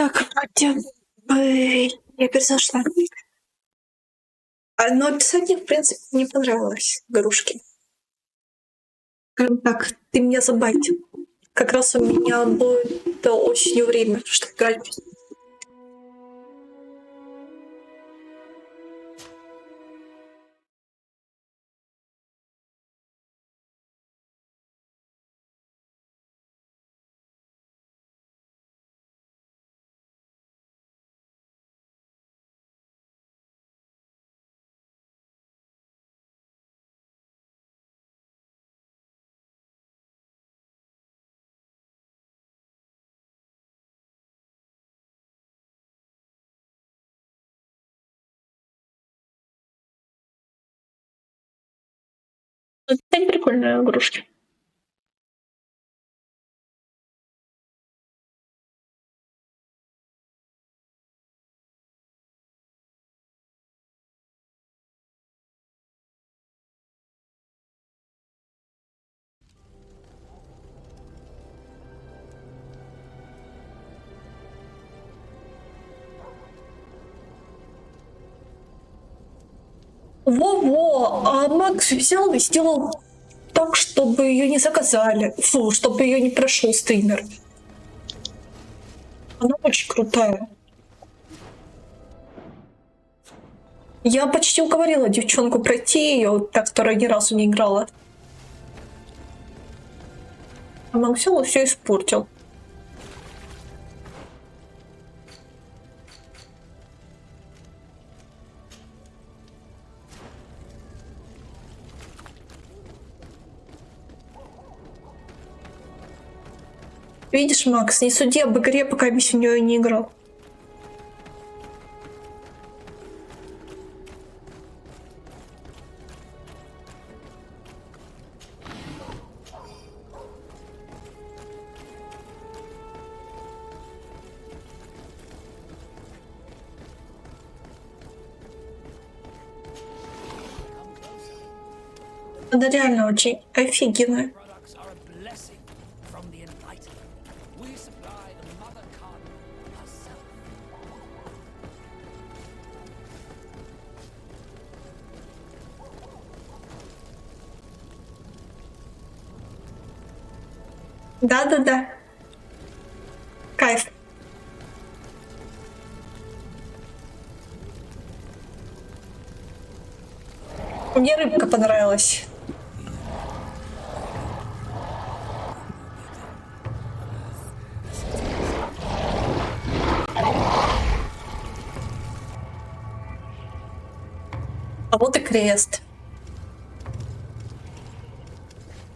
Так, вроде бы я перезашла. Но описание, в принципе, не понравилось игрушки. Скажем так, ты меня забайтил. Как раз у меня будет осенью время, чтобы играть. Это прикольные игрушки. Во-во, а Макс взял и сделал так, чтобы ее не заказали. Фу, чтобы ее не прошел стример. Она очень крутая. Я почти уговорила девчонку пройти ее, та, которая ни разу не играла. А Макс взял и все испортил. Видишь, Макс, не суди об игре, пока без нее не играл. Она реально очень офигенная. Products are a blessing from the enlightened. We supply the mother garden herself. Да-да-да. Кайф. Мне рыбка понравилась. А вот и крест.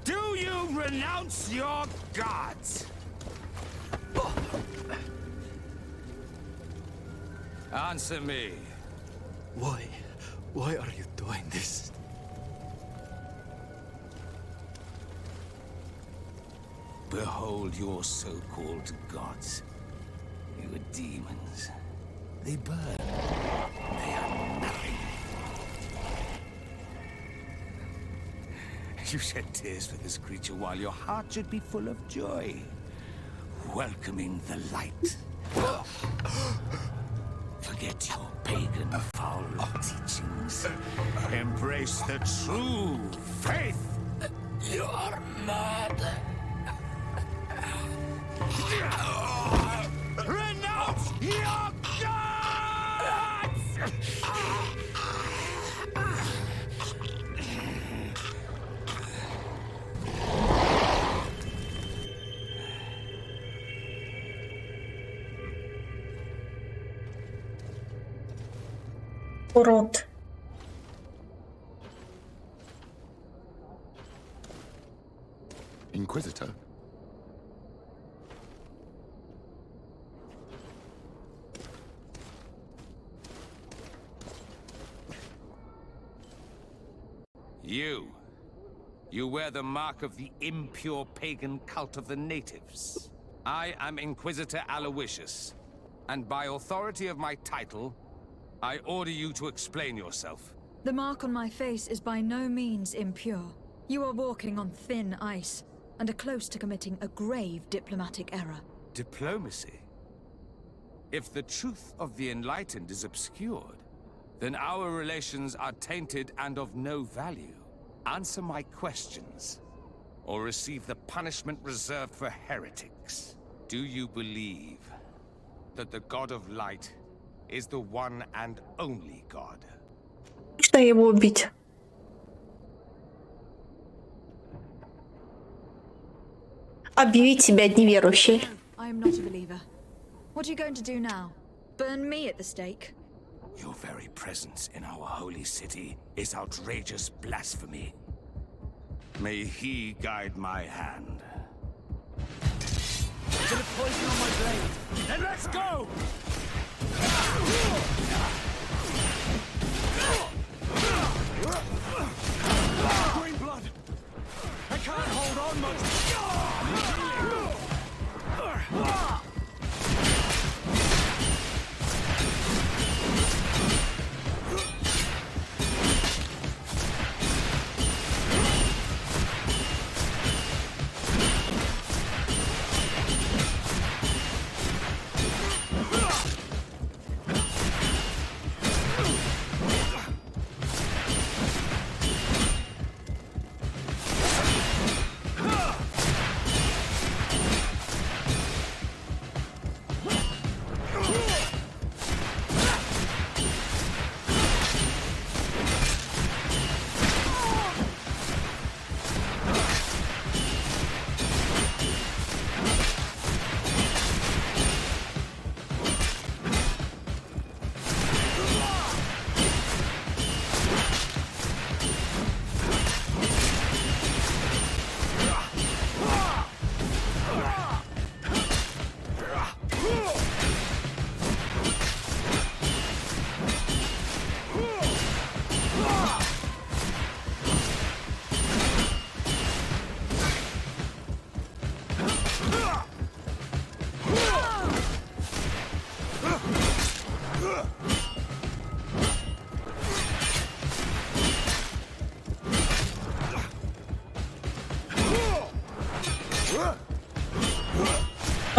Do you renounce your gods? Answer me. Why are you doing this? Behold your so-called gods. You are demons. They burn. They are nothing. You shed tears for this creature while your heart should be full of joy, welcoming the light. Forget your pagan foul teachings. Embrace the true faith. You are mad. Renounce your gods! Урод. Inquisitor? You wear the mark of the impure pagan cult of the natives. I am Inquisitor Aloysius, and by authority of my title, I order you to explain yourself. The mark on my face is by no means impure. You are walking on thin ice, and are close to committing a grave diplomatic error. Diplomacy? If the truth of the enlightened is obscured, then our relations are tainted and of no value. Answer my questions, or receive the punishment reserved for heretics. Do you believe that the God of Light is the one and only God? Можно его убить? Объявить себя неверующей. I am not a believer. What are you going to do now? Burn me at the stake? Your very presence in our holy city is outrageous blasphemy. May he guide my hand. A bit of poison on my blade. Then let's go! Green blood! I can't hold on much.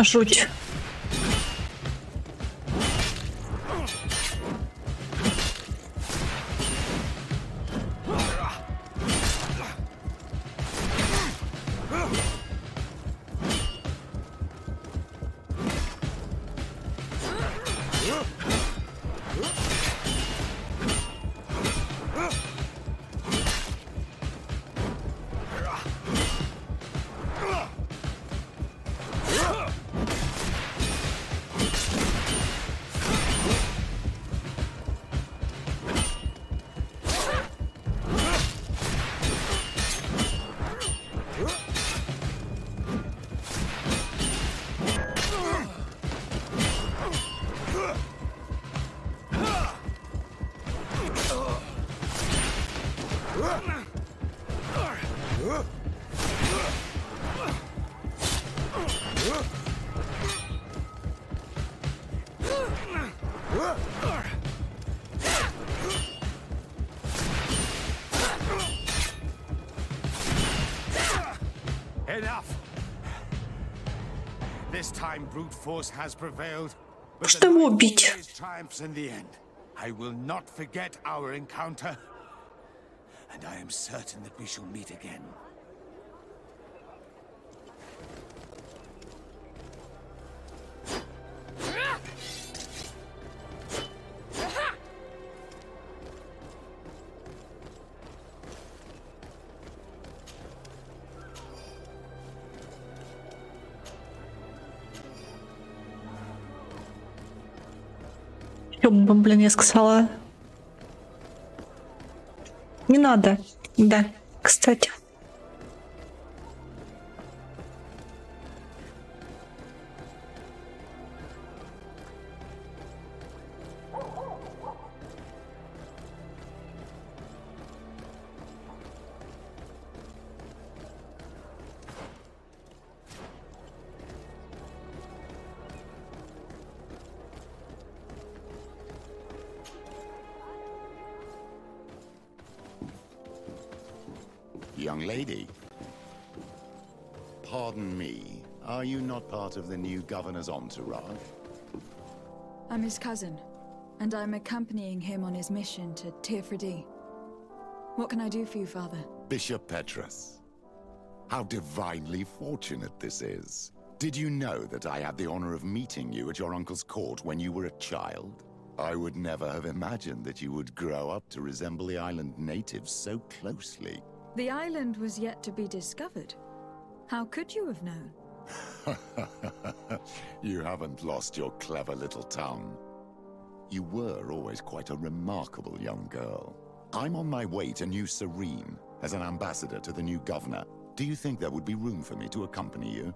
Жуть. Enough! This time brute force has prevailed, but Что the его light убить? always triumphs in the end. I will not forget our encounter, and I am certain that we shall meet again. Блин, я сказала. Не надо. Да, кстати. Young lady, pardon me, are you not part of the new governor's entourage? I'm his cousin, and I'm accompanying him on his mission to Tirfredi. What can I do for you, Father? Bishop Petrus. How divinely fortunate this is. Did you know that I had the honor of meeting you at your uncle's court when you were a child? I would never have imagined that you would grow up to resemble the island natives so closely. The island was yet to be discovered. How could you have known? You haven't lost your clever little tongue. You were always quite a remarkable young girl. I'm on my way to New Serene as an ambassador to the new governor. Do you think there would be room for me to accompany you?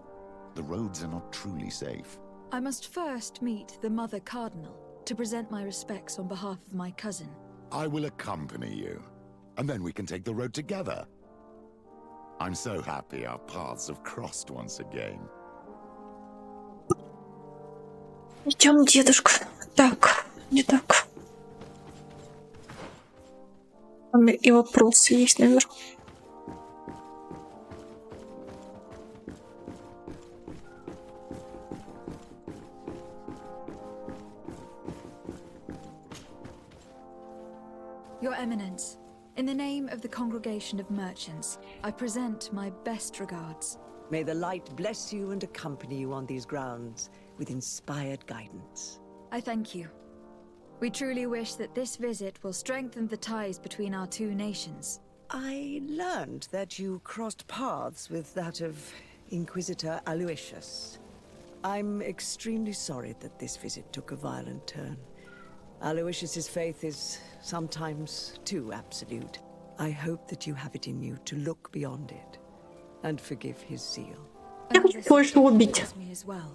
The roads are not truly safe. I must first meet the Mother Cardinal to present my respects on behalf of my cousin. I will accompany you, and then we can take the road together. I'm so happy our paths have crossed once again. Идем, дедушка. Так, не так. Там и вопросы есть наверху. Your Eminence, in the name of the Congregation of Merchants, I present my best regards. May the light bless you and accompany you on these grounds with inspired guidance. I thank you. We truly wish that this visit will strengthen the ties between our two nations. I learned that you crossed paths with that of Inquisitor Aloysius. I'm extremely sorry that this visit took a violent turn. Aloysius's faith is sometimes too absolute. I hope that you have it in you to look beyond it and forgive his zeal. Я хочу кое-что убить. Me as well.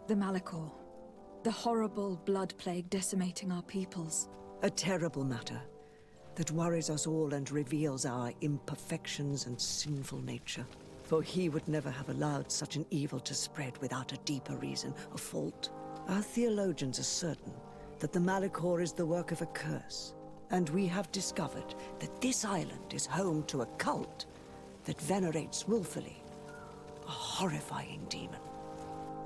The Malachor, the horrible blood plague decimating our peoples. A terrible matter that worries us all and reveals our imperfections and sinful nature. For he would never have allowed such an evil to spread without a deeper reason, a fault. Our theologians are certain that the Malachor is the work of a curse, and we have discovered that this island is home to a cult that venerates willfully a horrifying demon.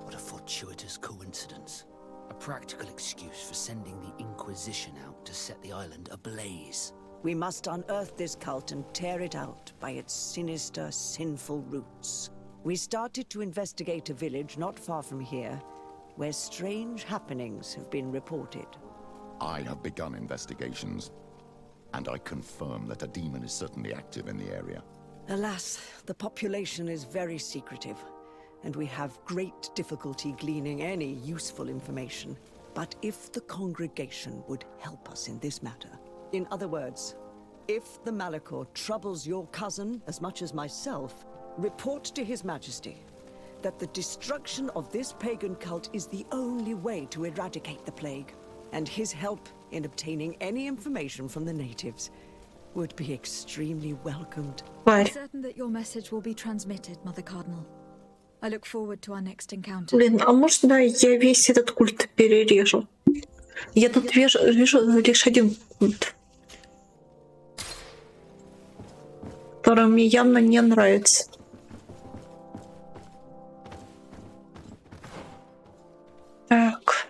What a fortuitous coincidence. A practical excuse for sending the Inquisition out to set the island ablaze. We must unearth this cult and tear it out by its sinister, sinful roots. We started to investigate a village not far from here, where strange happenings have been reported. I have begun investigations, and I confirm that a demon is certainly active in the area. Alas, the population is very secretive, and we have great difficulty gleaning any useful information. But if the congregation would help us in this matter, in other words, if the Malachor troubles your cousin as much as myself, report to His Majesty that the destruction of this pagan cult is the only way to eradicate the plague, and his help in obtaining any information from the natives would be extremely welcomed. I'm certain that your message will be transmitted, Mother Cardinal. I look forward to our next encounter. Блин, а можно я весь этот культ перережу? Я тут вижу лишь один культ, который мне явно не нравится. Так.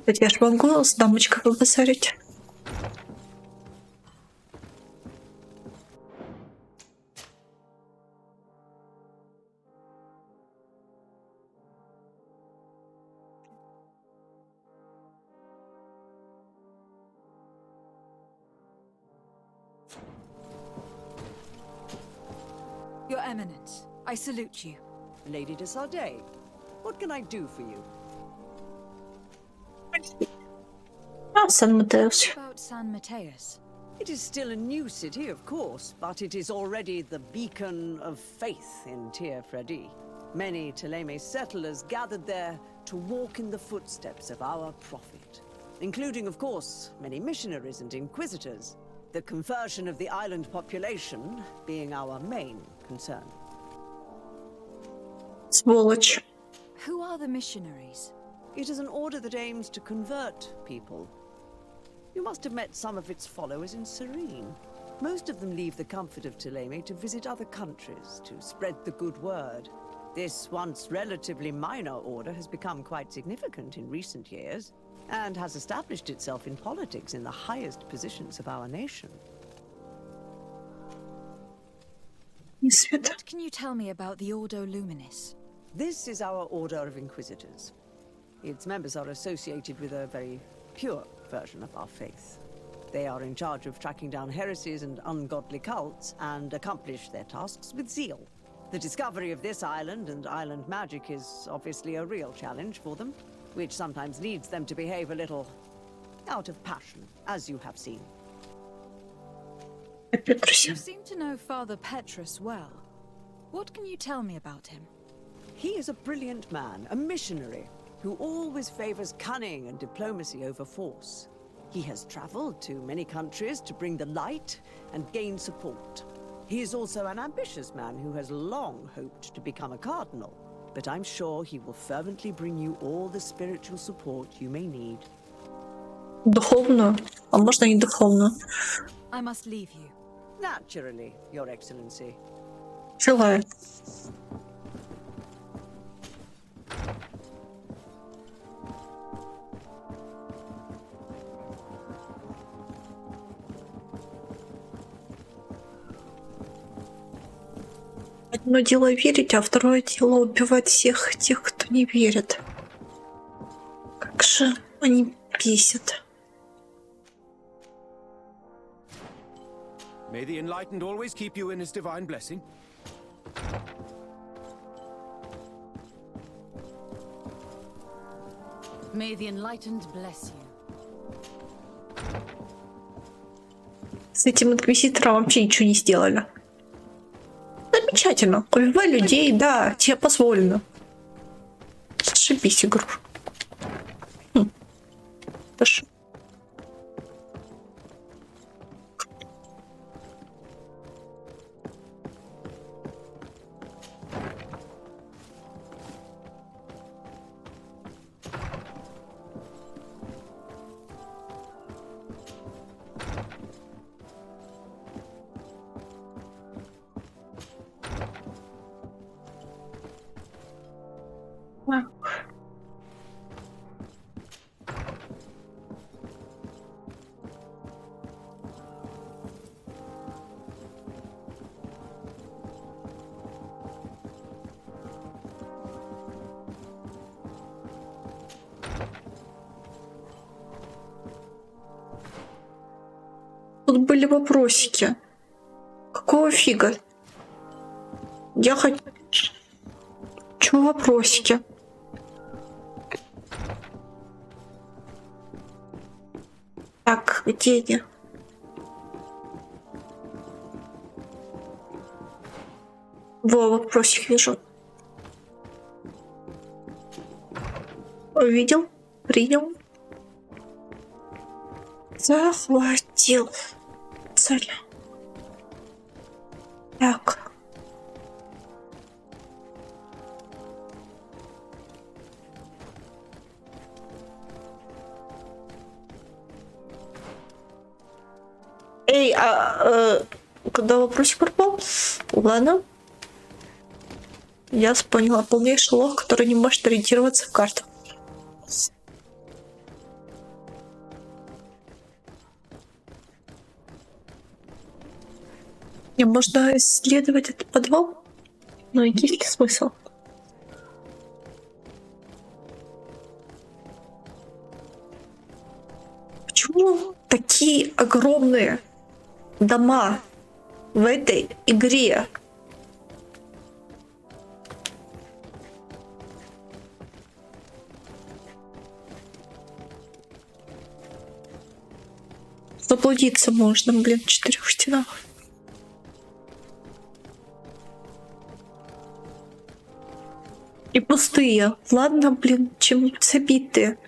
Я ж могу с дамочкой побазарить. Your Eminence, I salute you. Lady de Sardet, what can I do for you? San Mateus. About San Mateus. It is still a new city, of course, but it is already the beacon of faith in Tirfredi. Many Teleme settlers gathered there to walk in the footsteps of our prophet, including, of course, many missionaries and inquisitors, the conversion of the island population being our main concern. Сволочь. Who are the missionaries? It is an order that aims to convert people. You must have met some of its followers in Serene. Most of them leave the comfort of Thélème to visit other countries, to spread the good word. This once relatively minor order has become quite significant in recent years, and has established itself in politics in the highest positions of our nation. Не свет. What can you tell me about the Ordo Luminis? This is our Order of Inquisitors. Its members are associated with a very pure version of our faith. They are in charge of tracking down heresies and ungodly cults, and accomplish their tasks with zeal. The discovery of this island and island magic is obviously a real challenge for them, which sometimes leads them to behave a little out of passion, as you have seen. You seem to know Father Petrus well. What can you tell me about him? He is a brilliant man, a missionary, who always favors cunning and diplomacy over force. He has traveled to many countries to bring the light and gain support. He is also an ambitious man who has long hoped to become a cardinal, but I'm sure he will fervently bring you all the spiritual support you may need. Духовную, а можно и духовную. I must leave you. Naturally, Your Excellency. Желаю. Одно дело верить, а второе дело убивать всех тех, кто не верит. Как же они бесят. May the Enlightened always keep you in his divine blessing. May the Enlightened bless you. С этим инквизитором вообще ничего не сделали. Замечательно. Убивай людей, да, тебе позволено. Зашибись, игрушка. Хорошо. Тут были вопросики. Какого фига? Я хочу... Чего вопросики? Так, где они? Во, вопросик вижу. Увидел? Принял? Захватил цель. Так. Эй, когда вопросик пропал? Ладно. Я поняла. Полнейший лох, который не может ориентироваться в картах. Не, можно исследовать этот подвал? Но есть ли смысл? Почему такие огромные дома в этой игре? Заблудиться можно, блин, в 4 стенах. И пустые. Ладно, блин, чем-нибудь забитые.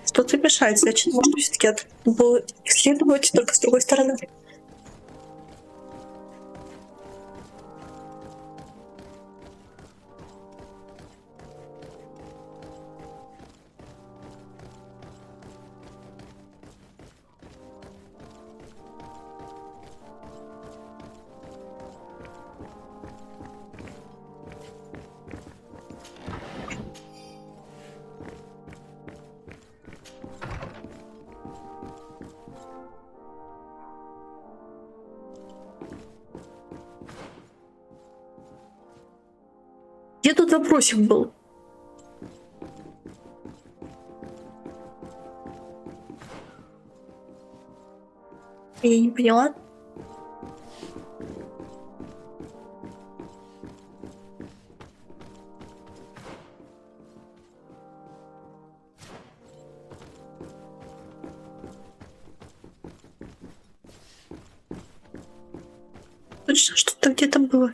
Что-то мешает, значит, можно все-таки исследовать только с другой стороны. Где тут вопросик был? Я не поняла. Точно что-то где-то было.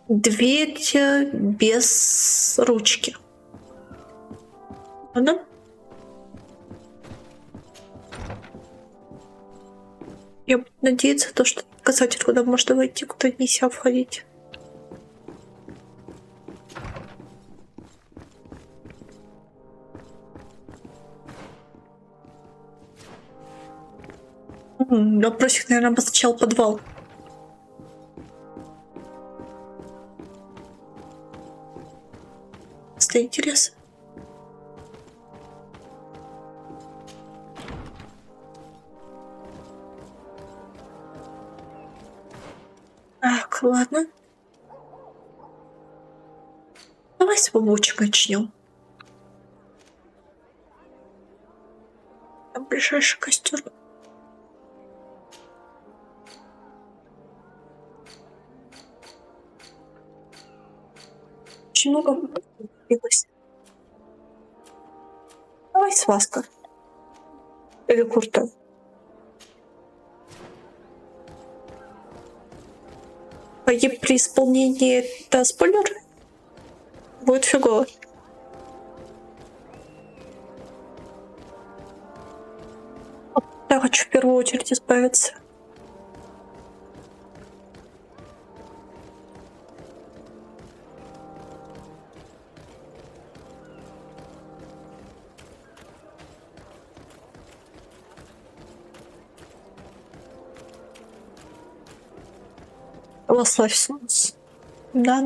Дверь без ручки. Ладно? Я буду надеяться, то, что касатель куда можно войти, куда нельзя входить. Вопросик, наверное, обозначал подвал. Если интерес. Так, ладно. Давай с побочек начнем. Там ближайший костер. Очень много появилось. Давай сваска. Или курта. Погиб при исполнении — это спойлер? Будет фигово. Я хочу в первую очередь избавиться. Вославь солнце. Да.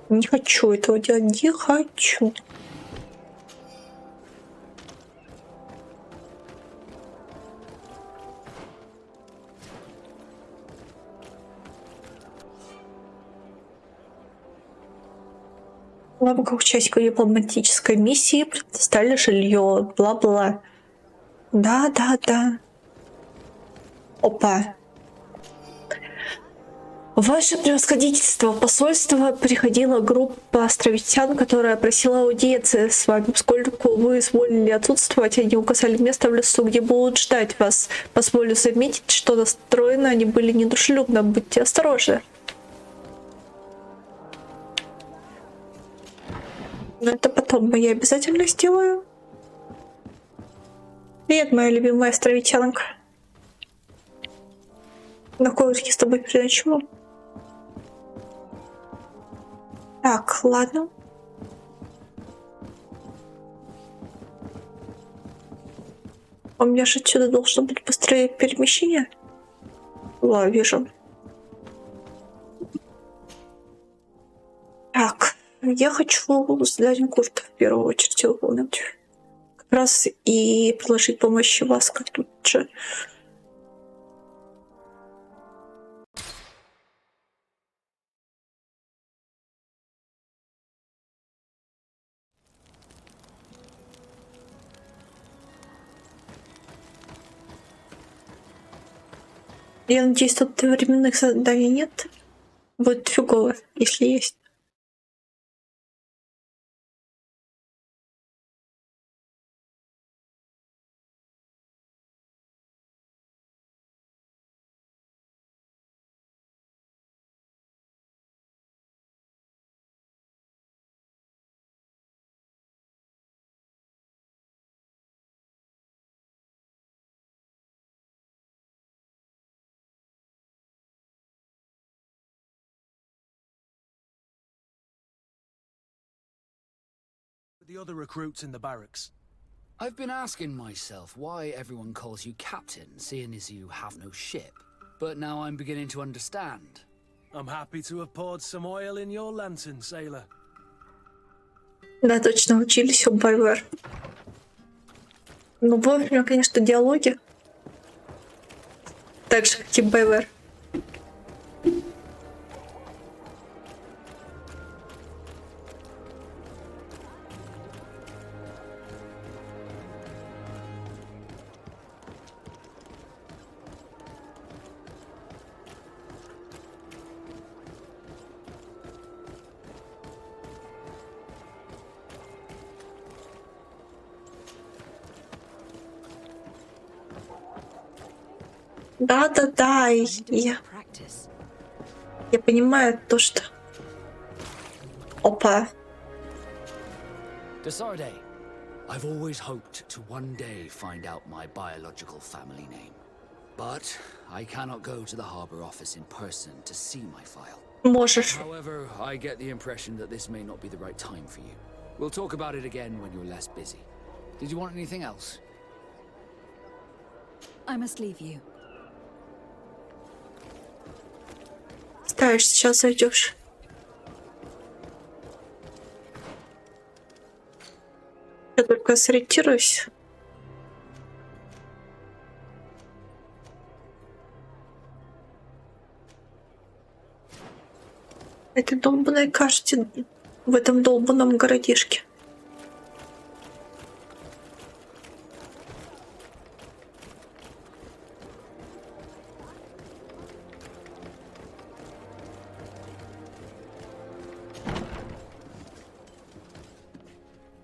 Не хочу этого делать, не хочу. В рамках участника дипломатической миссии предоставили жилье, бла-бла. Да. Опа. Ваше превосходительство, в посольство приходила группа островитян, которая просила аудиенции с вами, поскольку вы изволили отсутствовать, они указали место в лесу, где будут ждать вас. Позволю заметить, что настроены они были недружелюбно, будьте осторожны. Но это потом я обязательно сделаю. Привет, моя любимая островитянка. На коврике с тобой переночевал. Так, ладно. У меня же отсюда должно быть быстрее перемещение. Ладно, вижу. Так, я хочу задание курта в первую очередь выполнить. Как раз и предложить помощь вас как тут же. Я надеюсь, тут временных заданий нет. Будет фигово, если есть. The other recruits in the barracks. I've been asking myself why everyone calls you captain, seeing as you have no ship. But now I'm beginning to understand. I'm happy to have poured some oil in your lantern, sailor. Да, точно, учились у Байвер. Ну, вовремя, конечно, диалоги. Так же, как и Байвер. Да-да-да, Practice. я понимаю то, что... Опа. Desarde, I've always hoped to one day find out my biological family name. But I cannot go to the harbor office in person to see my file. Можешь. However, I get the impression that this may not be the right time for you. We'll talk about it again when you're less busy. Did you want anything else? I must leave you. Ставишь, сейчас зайдешь. Я только сориентируюсь. этой долбанной карте в этом долбанном городишке.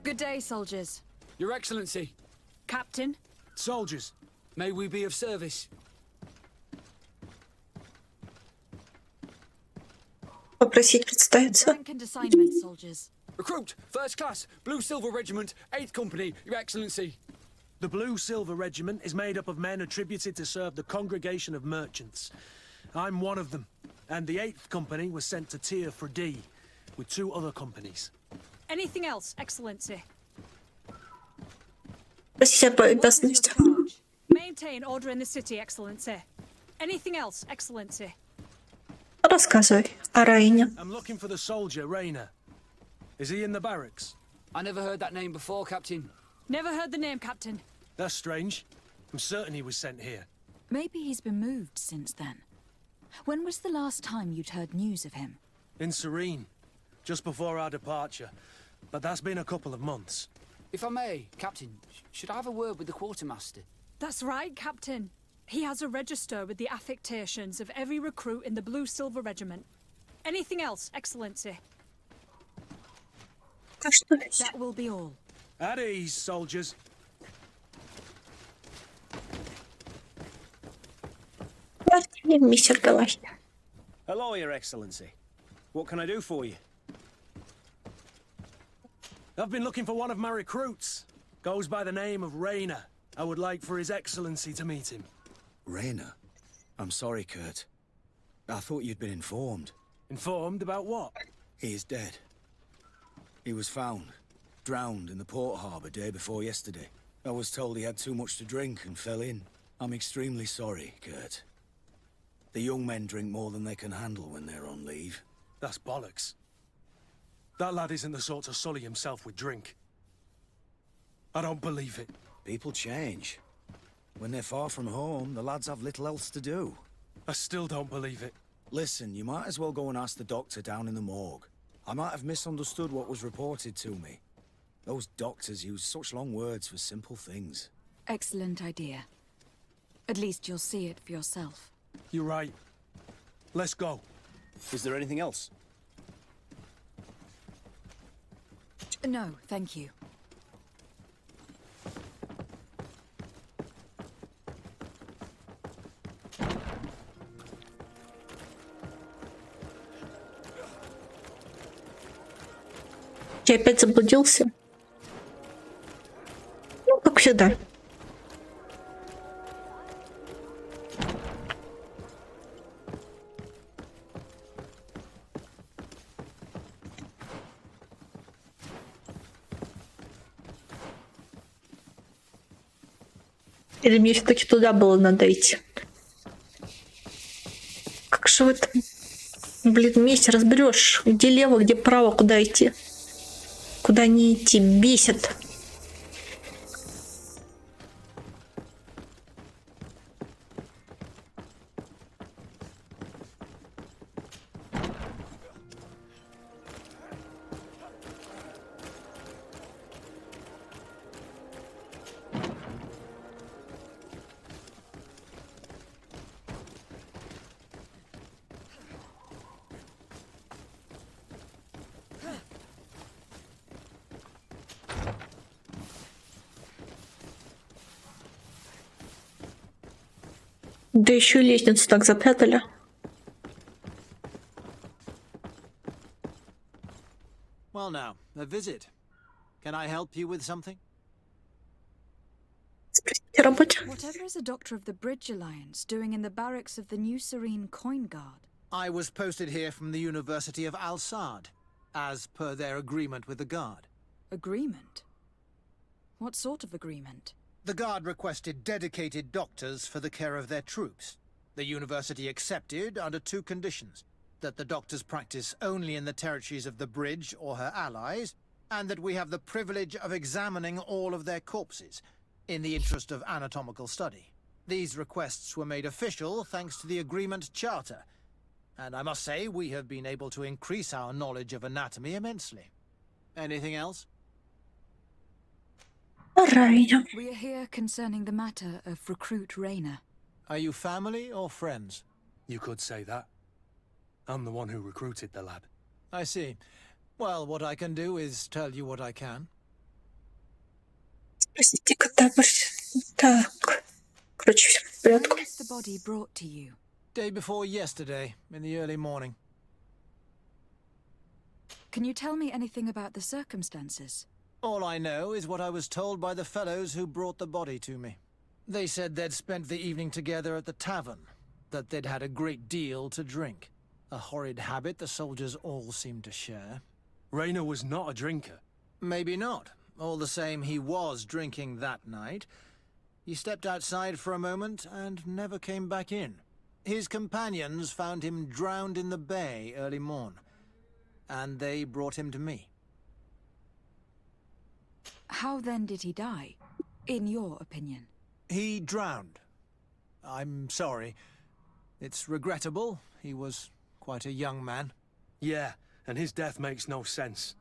Good day, soldiers. Your Excellency, Captain, Soldiers, may we be of service? Попросить представиться. rank and assignment, soldiers. Recruit, first class, Blue Silver Regiment, 8th Company, Your Excellency. the Blue Silver Regiment is made up of men attributed to serve the Congregation of Merchants. I'm one of them, and the 8th Company was sent to Tier for D with 2 other companies. Anything else, Excellency? Спросить об What is your обязанностях. charge? Maintain order in the city, Excellency. Anything else, Excellency? Рассказывай о Райне. I'm looking for the soldier, Rayner. Is he in the barracks? I never heard that name before, Captain. Never heard the name, Captain. That's strange. I'm certain he was sent here. Maybe he's been moved since then. When was the last time you'd heard news of him? In Serene, just before our departure. But that's been a couple of months. If I may, Captain, should I have a word with the quartermaster? That's right, Captain. He has a register with the affectations of every recruit in the Blue Silver Regiment. Anything else, Excellency? Так что всё. That will be all. At ease, soldiers. Мистер Галахи. Hello, Your Excellency. What can I do for you? I've been looking for one of my recruits. Goes by the name of Rayner. I would like for His Excellency to meet him. Rayner? I'm sorry, Kurt. I thought you'd been informed. Informed about what? He is dead. He was found, drowned in the port harbour day before yesterday. I was told he had too much to drink and fell in. I'm extremely sorry, Kurt. The young men drink more than they can handle when they're on leave. That's bollocks. That lad isn't the sort to sully himself with drink. I don't believe it. People change. When they're far from home, the lads have little else to do. I still don't believe it. Listen, you might as well go and ask the doctor down in the morgue. I might have misunderstood what was reported to me. Those doctors use such long words for simple things. Excellent idea. At least you'll see it for yourself. You're right. Let's go. Is there anything else? No, thank you. Я опять заблудился. Ну, как всегда. Или мне все-таки туда было надо идти? Как же в этом, блин, месте разберешь, где лево, где право, куда идти? куда не идти, бесит. Да еще и лестницу так запрятали. Well now, a visit. Can I help you with something? Спросите о работе. Whatever is a doctor of the Bridge Alliance doing in the barracks of the New Serene Coin Guard? I was posted here from the University of Al-Sad, as per their agreement with the Guard. Agreement? What sort of agreement? The Guard requested dedicated doctors for the care of their troops. The University accepted under two conditions: that the doctors practice only in the territories of the Bridge or her allies, and that we have the privilege of examining all of their corpses, in the interest of anatomical study. These requests were made official thanks to the Agreement Charter, and I must say we have been able to increase our knowledge of anatomy immensely. Anything else? Райня. We are here concerning the matter of Recruit Rayner. Are you family or friends? You could say that. I'm the one who recruited the lad. I see. Well, what I can do is tell you what I can. Спросите, когда будет. Так. Короче, все в порядке. When was the body brought to you? Day before yesterday, in the early morning. Can you tell me anything about the circumstances? All I know is what I was told by the fellows who brought the body to me. They said they'd spent the evening together at the tavern, that they'd had a great deal to drink. A horrid habit the soldiers all seemed to share. Rayner was not a drinker. Maybe not. All the same, he was drinking that night. He stepped outside for a moment and never came back in. His companions found him drowned in the bay early morn, and they brought him to me. How then did he die, in your opinion? He drowned. I'm sorry. It's regrettable. He was quite a young man. Yeah, and his death makes no sense.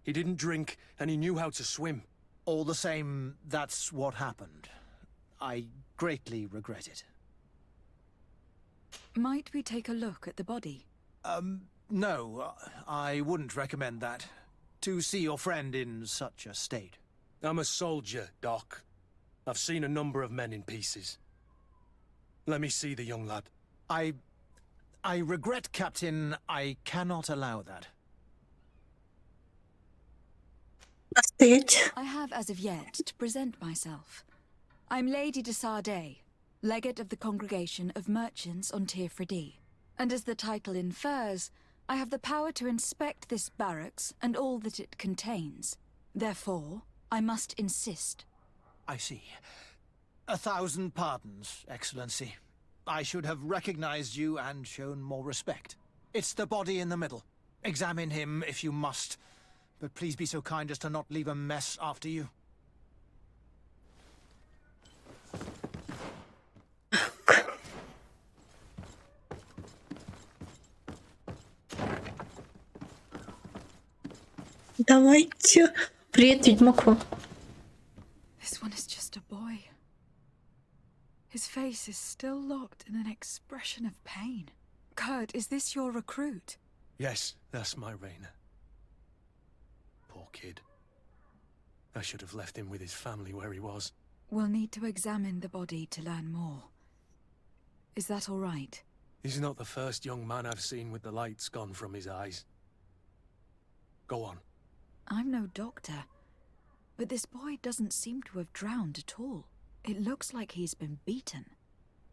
He didn't drink, and he knew how to swim. All the same, that's what happened. I greatly regret it. Might we take a look at the body? No, I wouldn't recommend that. To see your friend in such a state. I'm a soldier, Doc. I've seen a number of men in pieces. Let me see the young lad. I regret, Captain. I cannot allow that. Стоять. I have as of yet to present myself. I'm Lady de Sardet, legate of the Congregation of Merchants on Tir-Fredi. And as the title infers, I have the power to inspect this barracks and all that it contains. Therefore, I must insist. I see. 1,000 pardons, Excellency. I should have recognized you and shown more respect. It's the body in the middle. Examine him if you must, but please be so kind as to not leave a mess after you. Давайте. Привет, ведьмаку. This one is just a boy. His face is still locked in an expression of pain. Kurt, is this your recruit? Yes, that's my Rayner. Poor kid. I should have left him with his family where he was. We'll need to examine the body to learn more. Is that all right? He's not the first young man I've seen with the lights gone from his eyes. Go on. I'm no doctor, but this boy doesn't seem to have drowned at all. It looks like he's been beaten.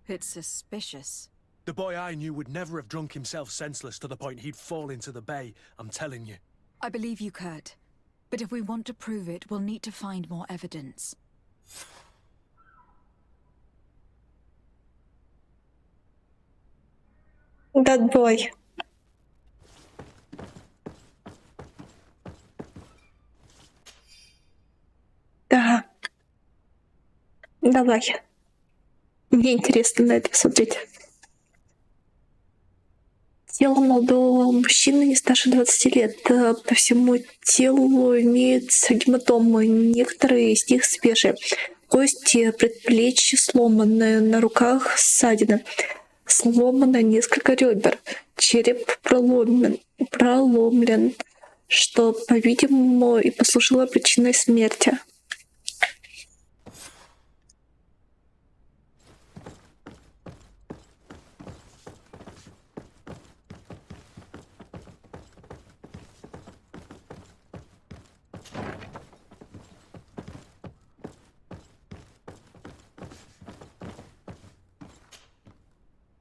It's suspicious. The boy I knew would never have drunk himself senseless to the point he'd fall into the bay, I'm telling you. I believe you, Kurt. But if we want to prove it, we'll need to find more evidence. That boy. Давай. Мне интересно на это смотреть. Тело молодого мужчины не старше 20 лет. По всему телу имеются гематомы, некоторые из них свежие. Кости предплечья сломаны, на руках ссадины. Сломано несколько ребер. Череп проломлен, что, по-видимому, и послужило причиной смерти.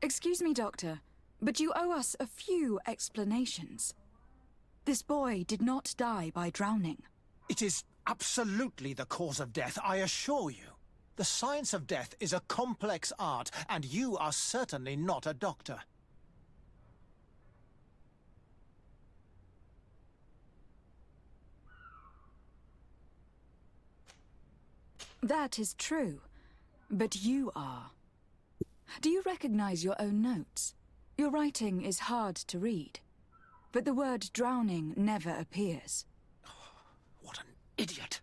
Excuse me, Doctor, but you owe us a few explanations. This boy did not die by drowning. It is absolutely the cause of death, I assure you. The science of death is a complex art, and you are certainly not a doctor. That is true, but you are. Do you recognize your own notes? Your writing is hard to read, but the word drowning never appears. What an idiot.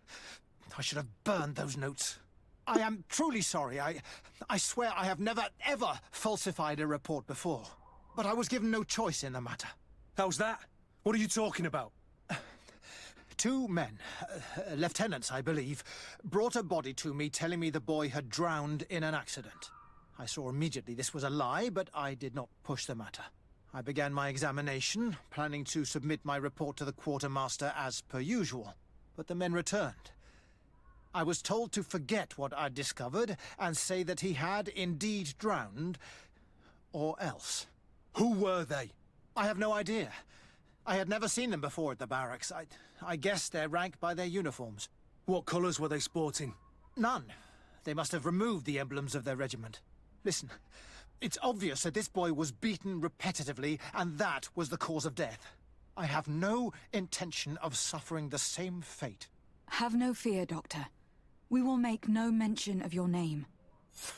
I should have burned those notes. I am truly sorry. I swear I have never, ever falsified a report before. But I was given no choice in the matter. How's that? What are you talking about? 2 men, lieutenants I believe, brought a body to me telling me the boy had drowned in an accident. I saw immediately this was a lie, but I did not push the matter. I began my examination, planning to submit my report to the quartermaster as per usual. But the men returned. I was told to forget what I'd discovered and say that he had indeed drowned, or else. Who were they? I have no idea. I had never seen them before at the barracks. I guessed their rank by their uniforms. What colours were they sporting? None. They must have removed the emblems of their regiment. Listen, it's obvious that this boy was beaten repetitively, and that was the cause of death. I have no intention of suffering the same fate. Have no fear, Doctor. We will make no mention of your name.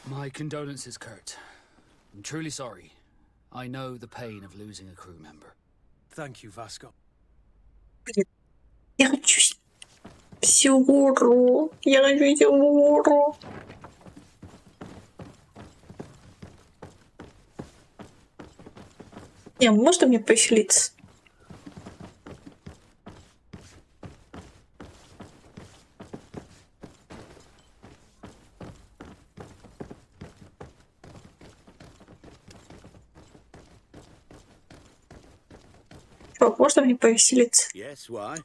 My condolences, Kurt. I'm truly sorry. I know the pain of losing a crew member. Thank you, Vasco. Я хочу Сюру. Я хочу Сюру. Не, можно мне поселиться? Чувак, можно мне повеселиться? Yes, why?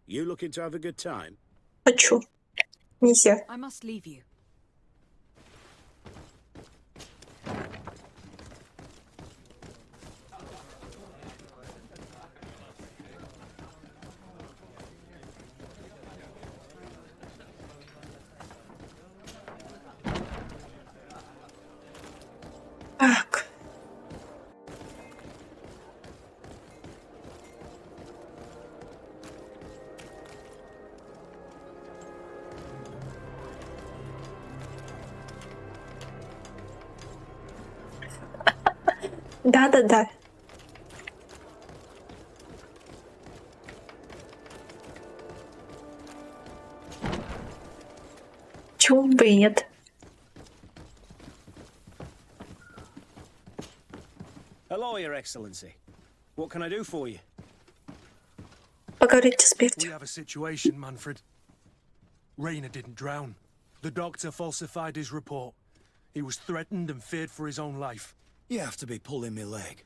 You looking to have a good time? Хочу. Нельзя. I must leave you. Так. Да-да-да. Чего бы и нет. Hello, Your Excellency. What can I do for you? Поговорите с We смертью. have a situation, Manfred. Rayner didn't drown. The doctor falsified his report. He was threatened and feared for his own life. You have to be pulling me leg.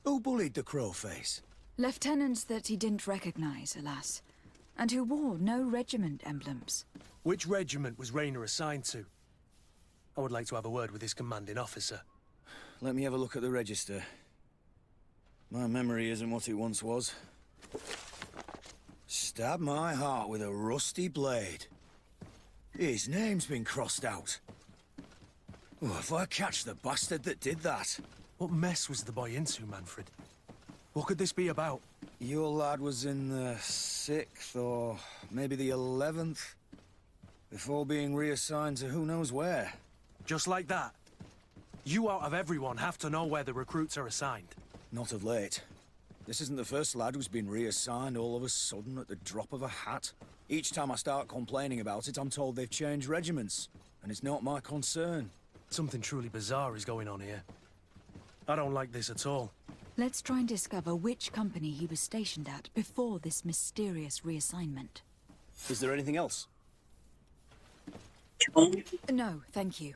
Who bullied the crow face? Lieutenants that he didn't recognize, alas, and who wore no regiment emblems. Which regiment was Rayner assigned to? I would like to have a word with his commanding officer. Let me have a look at the register. My memory isn't what it once was. Stab my heart with a rusty blade. His name's been crossed out. Oh, if I catch the bastard that did that. What mess was the boy into, Manfred? What could this be about? Your lad was in the 6th or maybe the 11th. before being reassigned to who knows where. Just like that. You out of everyone have to know where the recruits are assigned. Not of late. This isn't the first lad who's been reassigned all of a sudden at the drop of a hat. Each time I start complaining about it, I'm told they've changed regiments, and it's not my concern. Something truly bizarre is going on here. I don't like this at all. Let's try and discover which company he was stationed at before this mysterious reassignment. Is there anything else? No, thank you.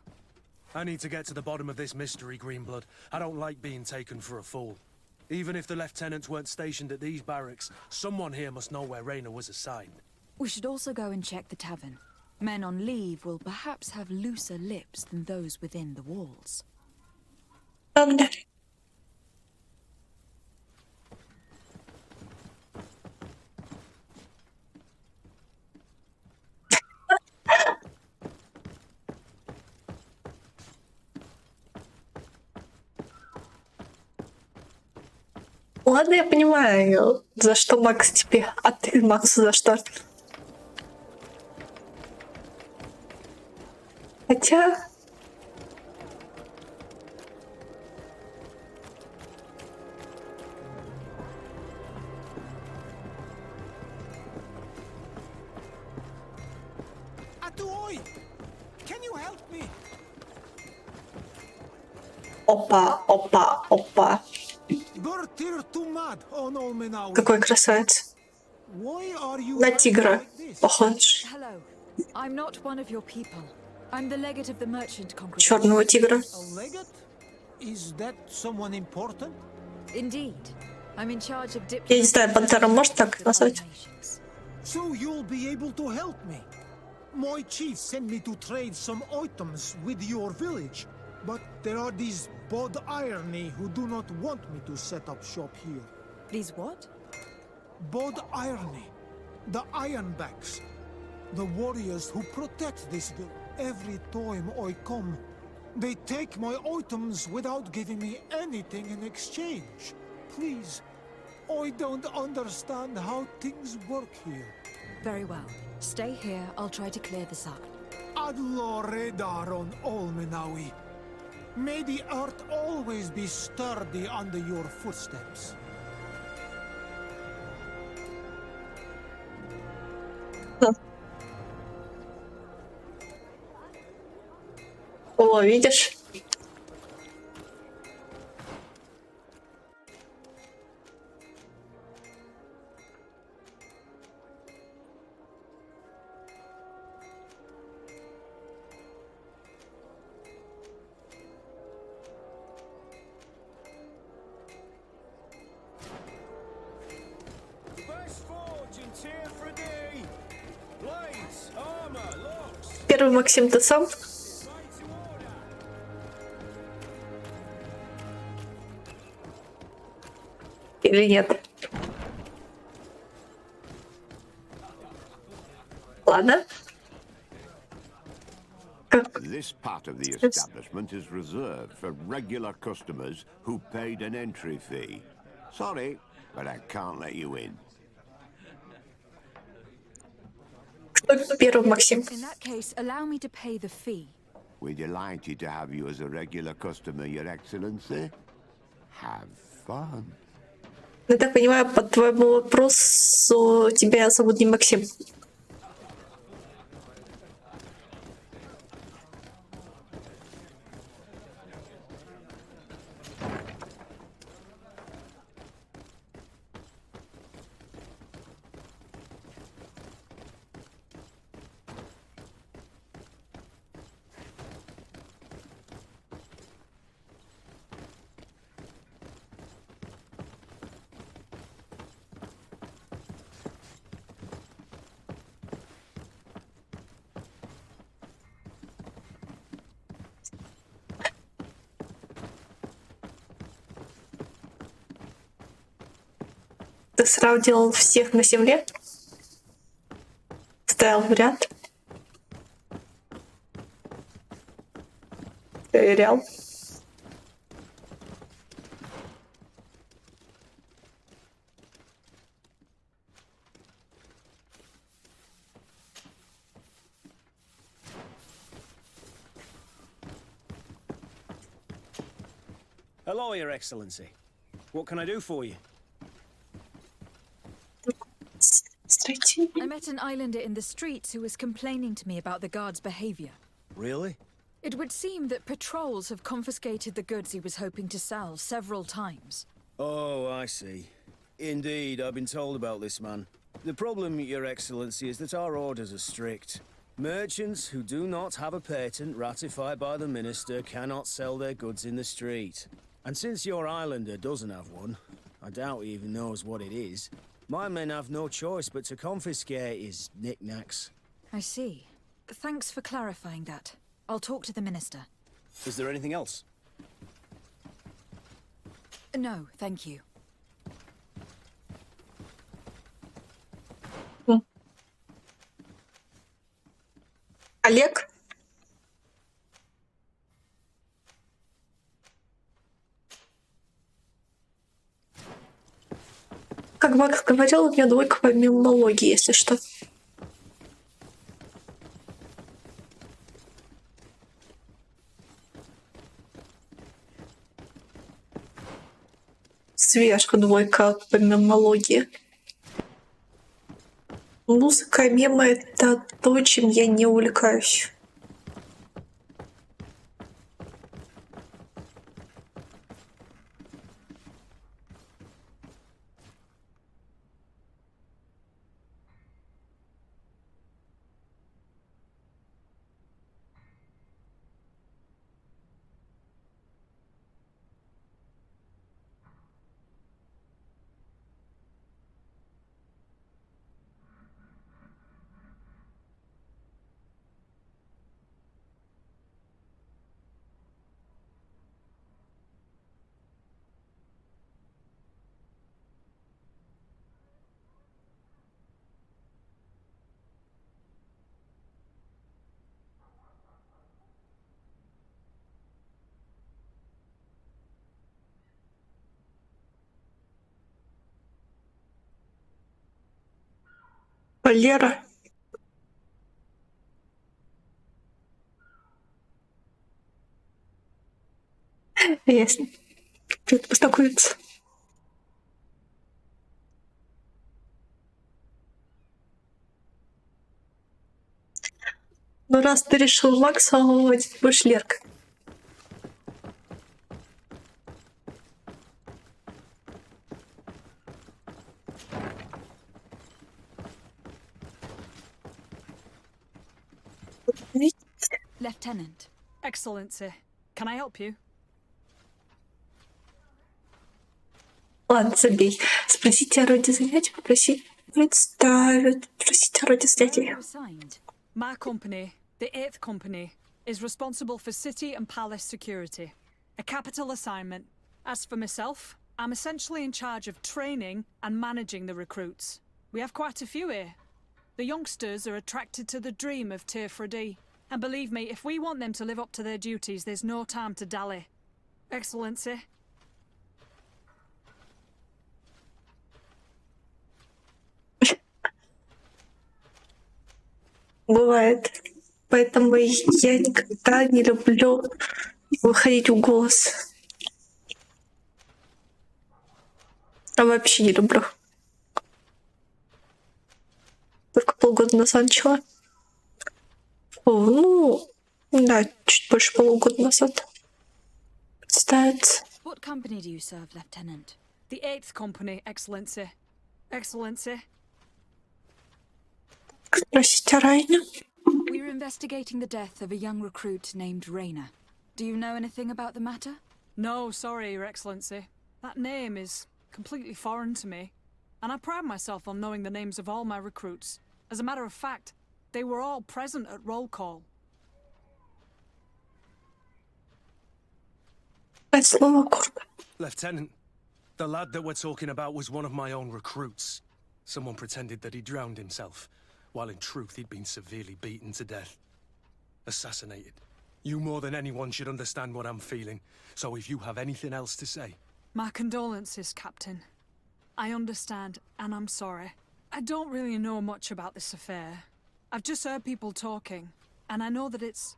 I need to get to the bottom of this mystery, Greenblood. I don't like being taken for a fool. Even if the lieutenants weren't stationed at these barracks, someone here must know where Reyna was assigned. We should also go and check the tavern. Men on leave will perhaps have looser lips than those within the walls. Ладно, я понимаю, за что Макс тебе, а ты Максу за что? Хотя... Опа, опа, опа. Какой красавец. На тигра похож. Hello. I'm not one of your people. I'm the legate of the merchant congregation. Черного тигра. Is that someone important? Indeed. I'm in charge of Я не знаю, пантера может так назвать? So you'll be able to help me. My chief sent me to trade some items with your village, but there are these Bod Irony who do not want me to set up shop here. These what? Bod Irony, the Ironbacks, the warriors who protect this village. Every time I come, they take my items without giving me anything in exchange. Please, I don't understand how things work here. Very well. Stay here. I'll try to clear this up. Adlo Redar on Olmenawi. May the earth always be sturdy under your footsteps. О, видишь? Первый Максим, ты сам? Или нет? Ладно. This part of the establishment is reserved for regular customers who paid an entry fee. Sorry, but I can't let you in. Кто первый Максим? In that case, allow me to pay the fee. We're delighted to have you as a regular customer, Your Excellency. Have fun. Я так понимаю, по твоему вопросу тебя зовут не Максим. Ты сравнивал всех на земле? Ставил в ряд? Проверял? Hello, Your Excellency. What can I do for you? I met an islander in the streets who was complaining to me about the guard's behavior. Really? It would seem that patrols have confiscated the goods he was hoping to sell several times. Oh, I see. Indeed, I've been told about this man. The problem, Your Excellency, is that our orders are strict. Merchants who do not have a patent ratified by the minister cannot sell their goods in the street. And since your islander doesn't have one, I doubt he even knows what it is, my men have no choice but to confiscate his knickknacks. I see. Thanks for clarifying that. I'll talk to the minister. Is there anything else? No, thank you. Олег? Как Макс говорил, у меня двойка по мемологии, если что. Свежка двойка по мемологии. Музыка, мемы — это то, чем я не увлекаюсь. Валера. Ясно. Успокоиться. Ну, раз ты решил Макса уводить, будешь Лерка. Lieutenant. Excellency, can I help you? Ладно, забей. Спросите о роде занятий, попроси представить. Спросите о роде занятий. My company, the 8th Company, is responsible for city and palace security. A capital assignment. As for myself, I'm essentially in charge of training and managing the recruits. We have quite a few here. The youngsters are attracted to the dream of Tyr Freddy. And believe me, if we want them to live up to their duties, there's no time to dally. Excellency. Бывает. Поэтому я никогда не люблю выходить в голос. А вообще не люблю. Только полгода назад начала. Ну, да, чуть больше полугода назад. Представится. What company do you serve, Lieutenant? The 8th Company, Excellency. Excellency. Спросите о Райне. We're investigating the death of a young recruit named Raina. Do you know anything about the matter? No, sorry, Your Excellency. That name is completely foreign to me. And I pride myself on knowing the names of all my recruits. As a matter of fact, they were all present at roll call. Lieutenant, the lad that we're talking about was one of my own recruits. Someone pretended that he drowned himself, while in truth he'd been severely beaten to death. Assassinated. You more than anyone should understand what I'm feeling, so if you have anything else to say... My condolences, Captain. I understand, and I'm sorry. I don't really know much about this affair. I've just heard people talking, and I know that it's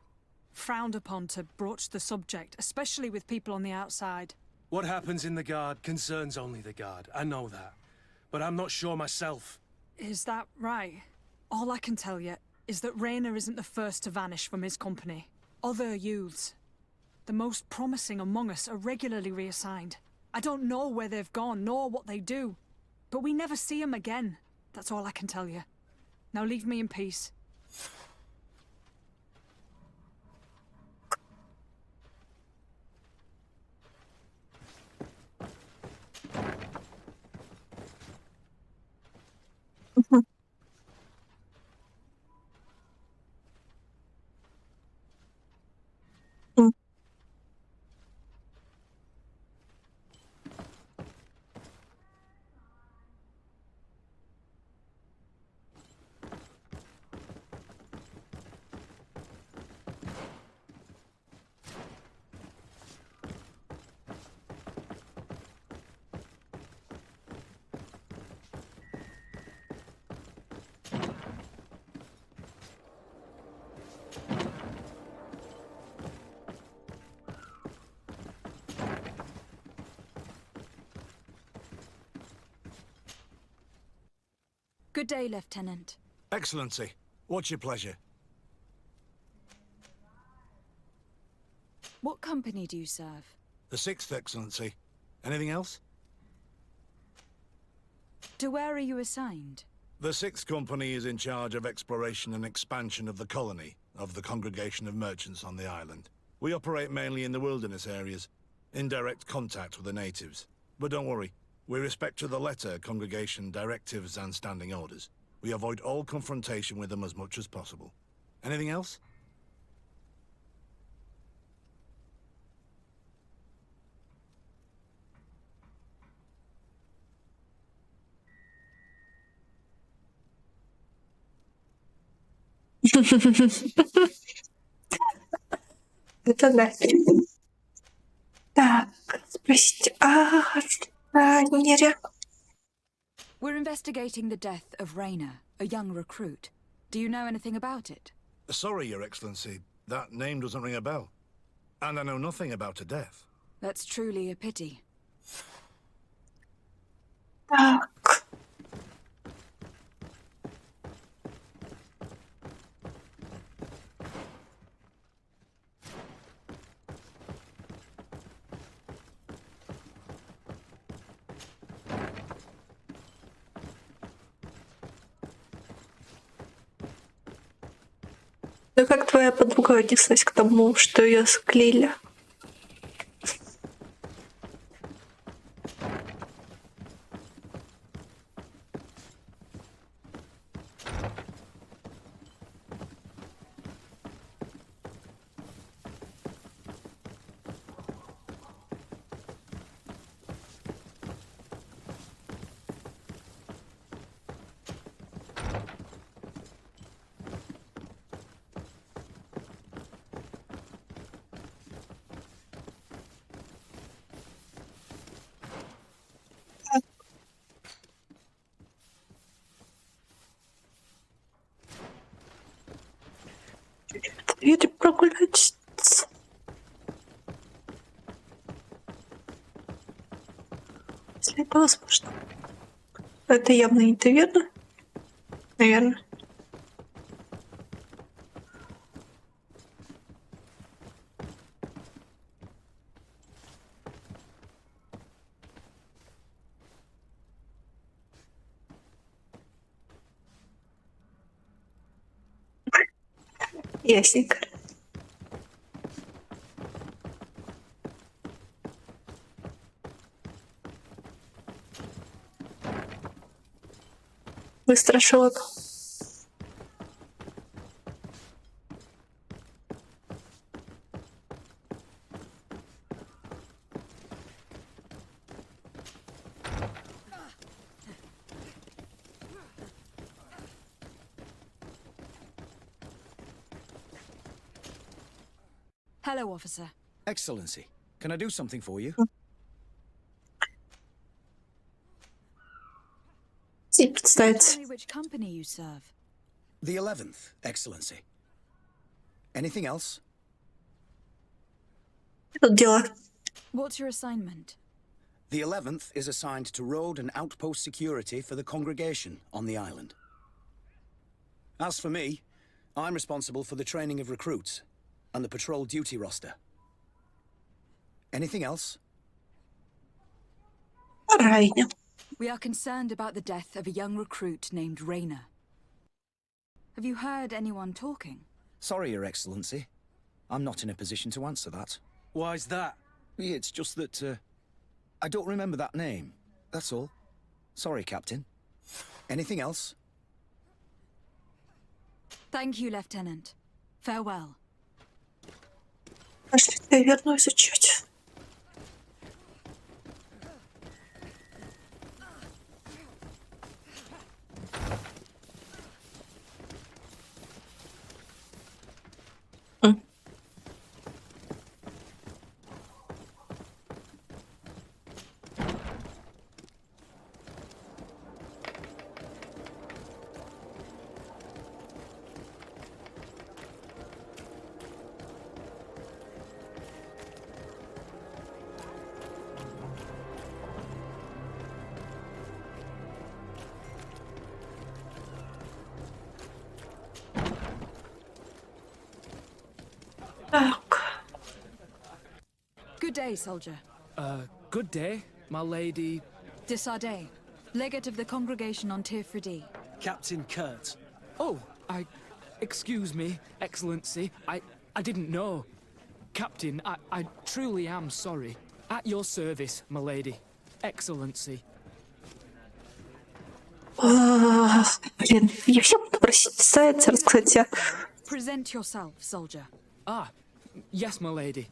frowned upon to broach the subject, especially with people on the outside. What happens in the Guard concerns only the Guard. I know that. But I'm not sure myself. Is that right? All I can tell you is that Rayner isn't the first to vanish from his company. Other youths, the most promising among us, are regularly reassigned. I don't know where they've gone, nor what they do. But we never see them again. That's all I can tell you. Now leave me in peace. Good day, Lieutenant. Excellency, what's your pleasure? What company do you serve? The 6th, Excellency. Anything else? To where are you assigned? The 6th Company is in charge of exploration and expansion of the colony of the Congregation of Merchants on the island. We operate mainly in the wilderness areas, in direct contact with the natives. But don't worry, we respect to the letter Congregation directives and standing orders. We avoid all confrontation with them as much as possible. Anything else? Это да. Так, спросите, ранере. We're investigating the death of Rayner, a young recruit. Do you know anything about it? Sorry, Your Excellency. That name doesn't ring a bell. And I know nothing about her death. That's truly a pity. Так. Да как твоя подруга отнеслась к тому, что ее склеили? Иди прогуляться. Если это возможно. Это явно не таверна. Наверное. Ясненько. Быстро шелок. Hello, officer. Excellency, can I do something for you? Tell me which company you serve. The 11th, Excellency. Anything else? Тут дела. What's your assignment? The 11th is assigned to road and outpost security for the congregation on the island. As for me, I'm responsible for the training of recruits and the patrol duty roster. Anything else? Райня. We are concerned about the death of a young recruit named Raynor. Have you heard anyone talking? Sorry, Your Excellency. I'm not in a position to answer that. Why's that? It's just that, I don't remember that name. That's all. Sorry, Captain. Anything else? Thank you, Lieutenant. Farewell. Пошли, я верну изучать. Так. Good day, soldier. Good day, my lady. De Sardet, legate of the congregation on Tirfredi. Captain Kurt. Oh, excuse me, Excellency. I didn't know. Captain, I truly am sorry. At your service, my lady. Excellency. Блин, я все буду просить представиться, рассказать тебе. Present yourself, soldier. Ah, yes, my lady.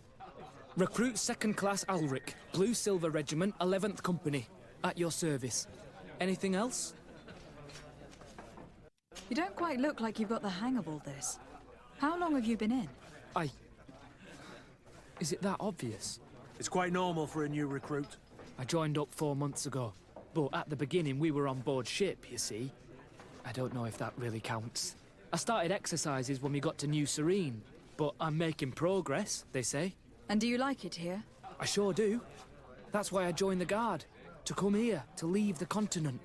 Recruit 2nd Class Ulrich, Blue Silver Regiment, 11th Company. At your service. Anything else? You don't quite look like you've got the hang of all this. How long have you been in? Is it that obvious? It's quite normal for a new recruit. I joined up 4 months ago. But at the beginning, we were on board ship, you see. I don't know if that really counts. I started exercises when we got to New Serene. But I'm making progress, they say. And do you like it here? I sure do. That's why I joined the Guard. To come here, to leave the continent.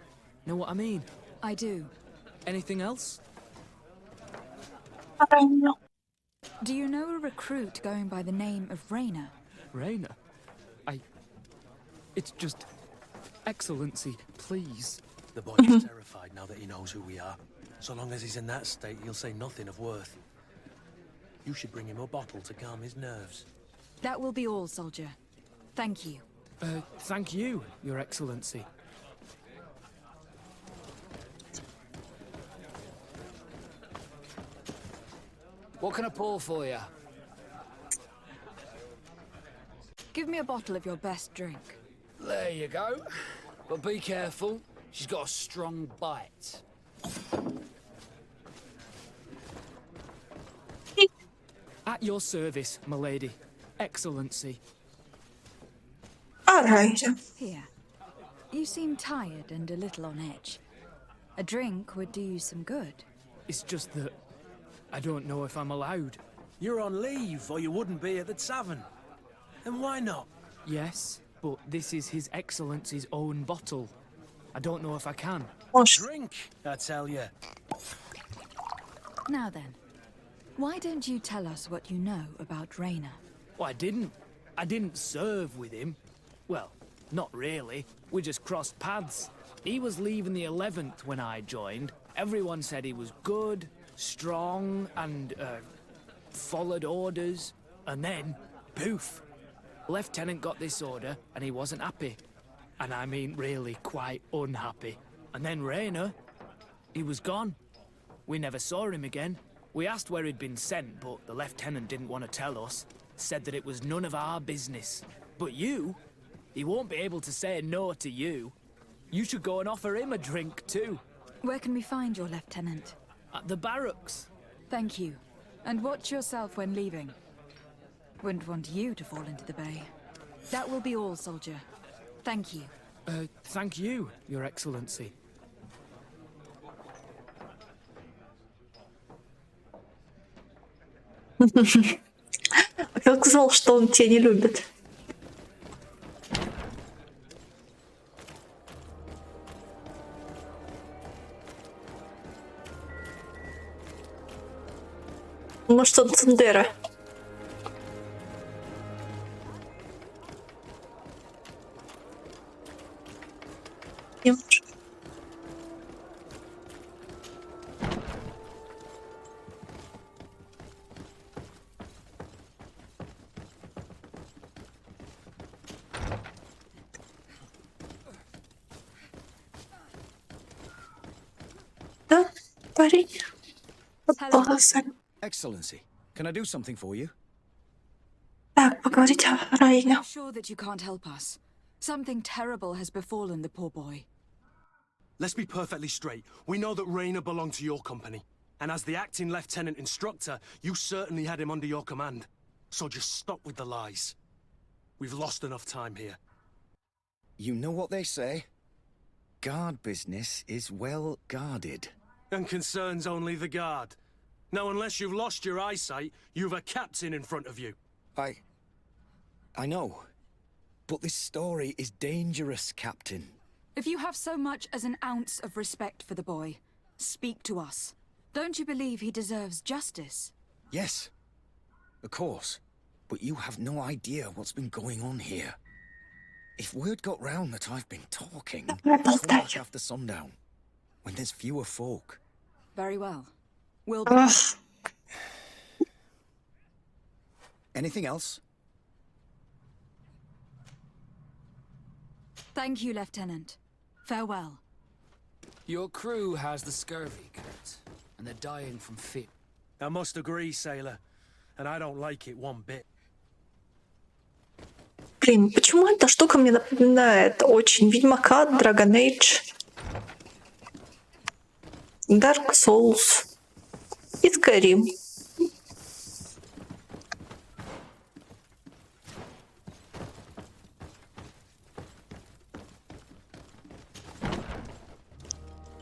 Know what I mean? I do. Anything else? Райня. Do you know a recruit going by the name of Raynor? Raynor? It's just... Excellency, please. The boy is terrified now that he knows who we are. So long as he's in that state, he'll say nothing of worth. You should bring him a bottle to calm his nerves. That will be all, soldier. Thank you. Thank you, Your Excellency. What can I pour for you? Give me a bottle of your best drink. There you go. But be careful. She's got a strong bite. At your service, my lady. Excellency. Райня. Here. You seem tired and a little on edge. A drink would do you some good. It's just that... I don't know if I'm allowed. You're on leave, or you wouldn't be at the tavern. And why not? Yes, but this is His Excellency's own bottle. I don't know if I can. Drink, I tell you. Now then, why don't you tell us what you know about Raynor? Well, I didn't serve with him. Well, not really. We just crossed paths. He was leaving the 11th when I joined. Everyone said he was good, strong, and, followed orders. And then, poof. Lieutenant got this order, and he wasn't happy. And I mean really quite unhappy. And then Raynor, he was gone. We never saw him again. We asked where he'd been sent, but the lieutenant didn't want to tell us. Said that it was none of our business. But you, he won't be able to say no to you. You should go and offer him a drink too. Where can we find your lieutenant? At the barracks. Thank you. And watch yourself when leaving. Wouldn't want you to fall into the bay. That will be all, soldier. Thank you. Thank you, Your Excellency. Как сказал, что он тебя не любит. Может, он Цендера. Не может. Да, парень. Hello. Полоса. Excellency, can I do something for you? Так, поговорить о Райне. I'm sure that you can't help us. Something terrible has befallen the poor boy. Let's be perfectly straight. We know that Raynor belonged to your company. And as the acting lieutenant instructor, you certainly had him under your command. So just stop with the lies. We've lost enough time here. You know what they say? Guard business is well guarded. And concerns only the guard. Now, unless you've lost your eyesight, you've a captain in front of you. I know. But this story is dangerous, Captain. If you have so much as an ounce of respect for the boy, speak to us. Don't you believe he deserves justice? Yes, of course. But you have no idea what's been going on here. If word got round that I've been talking, come back after sundown, when there's fewer folk. Very well. We'll be... Anything else? Thank you, Lieutenant. Farewell. Your crew has the scurvy, Kurt, and they're dying from fear. I must agree, sailor. And I don't like it one bit. Блин, почему эта штука мне напоминает очень Ведьмака, Dragon Age, Dark Souls и Skyrim.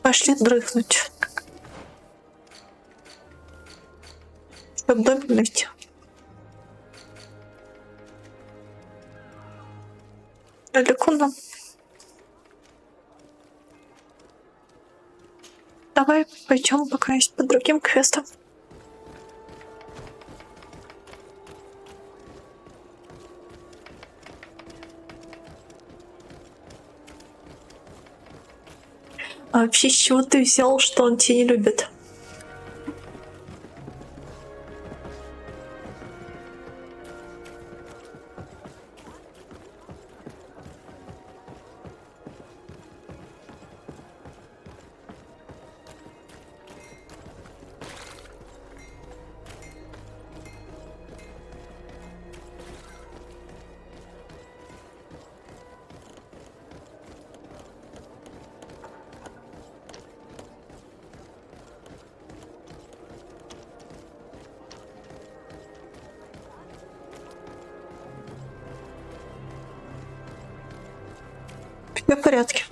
Пошли дрыхнуть. Чтоб домик найти. Далеко нам. Давай пойдем пока есть по другим квестам. А вообще, с чего ты взял, что он тебя не любит? Все в порядке.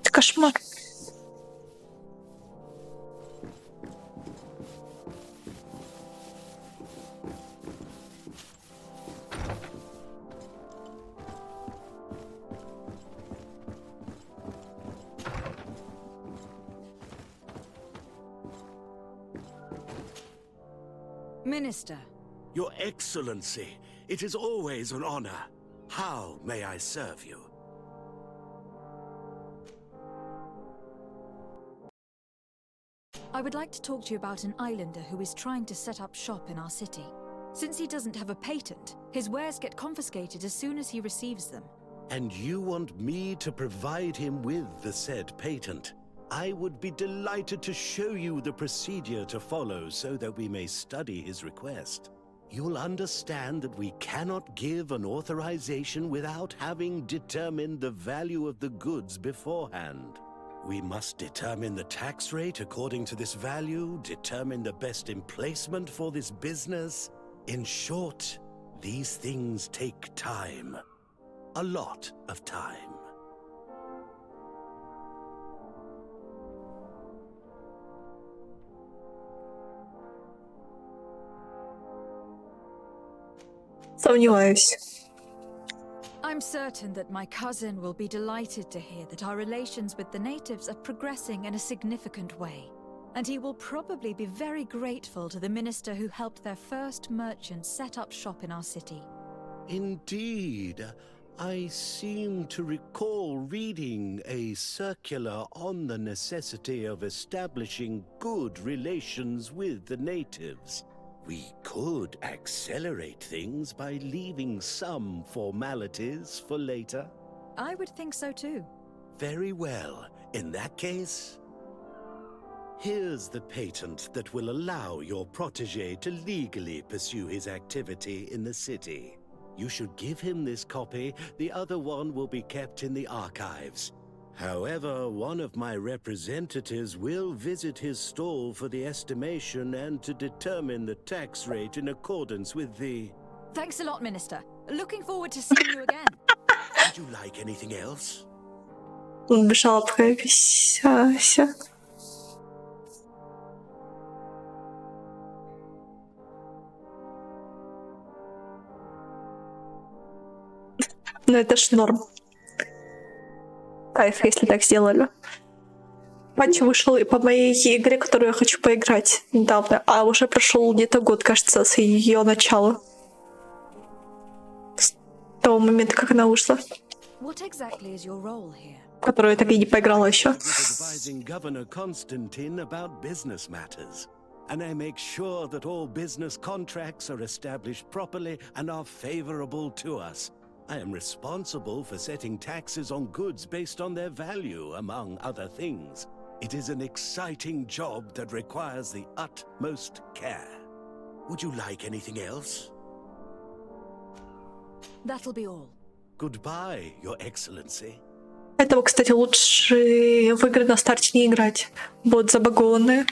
Это кошмар. Minister. Your Excellency, it is always an honor. How may I serve you? I would like to talk to you about an islander who is trying to set up shop in our city. Since he doesn't have a patent, his wares get confiscated as soon as he receives them. And you want me to provide him with the said patent? I would be delighted to show you the procedure to follow so that we may study his request. You'll understand that we cannot give an authorization without having determined the value of the goods beforehand. We must determine the tax rate according to this value, determine the best emplacement for this business. In short, these things take time. A lot of time. Сомневаюсь. I'm certain that my cousin will be delighted to hear that our relations with the natives are progressing in a significant way. And he will probably be very grateful to the minister who helped their first merchants set up shop in our city. Indeed. I seem to recall reading a circular on the necessity of establishing good relations with the natives. We could accelerate things by leaving some formalities for later. I would think so too. Very well. In that case, here's the patent that will allow your protege to legally pursue his activity in the city. You should give him this copy. The other one will be kept in the archives. However, one of my representatives will visit his stall for the estimation and to determine the tax rate in accordance with the... Thanks a lot, Minister. Looking forward to seeing you again. Would you like anything else? Жалко, вися. Ну это ж норм. Кайф, если так сделали. Патч вышел и по моей игре, которую я хочу поиграть недавно, а уже прошел где-то год, кажется, с ее начала. С того момента, как она вышла. What exactly is your role here? Которую я так и не поиграла еще. Advising Governor Constantine about business matters. And I make sure that all business contracts are established properly and are favorable to us. I am responsible for setting taxes on goods based on their value, among other things. It is an exciting job that requires the utmost care. Would you like anything else? That'll be all. Goodbye, Your Excellency. Этого, кстати, лучше в игры на старте не играть. Будут забагованные.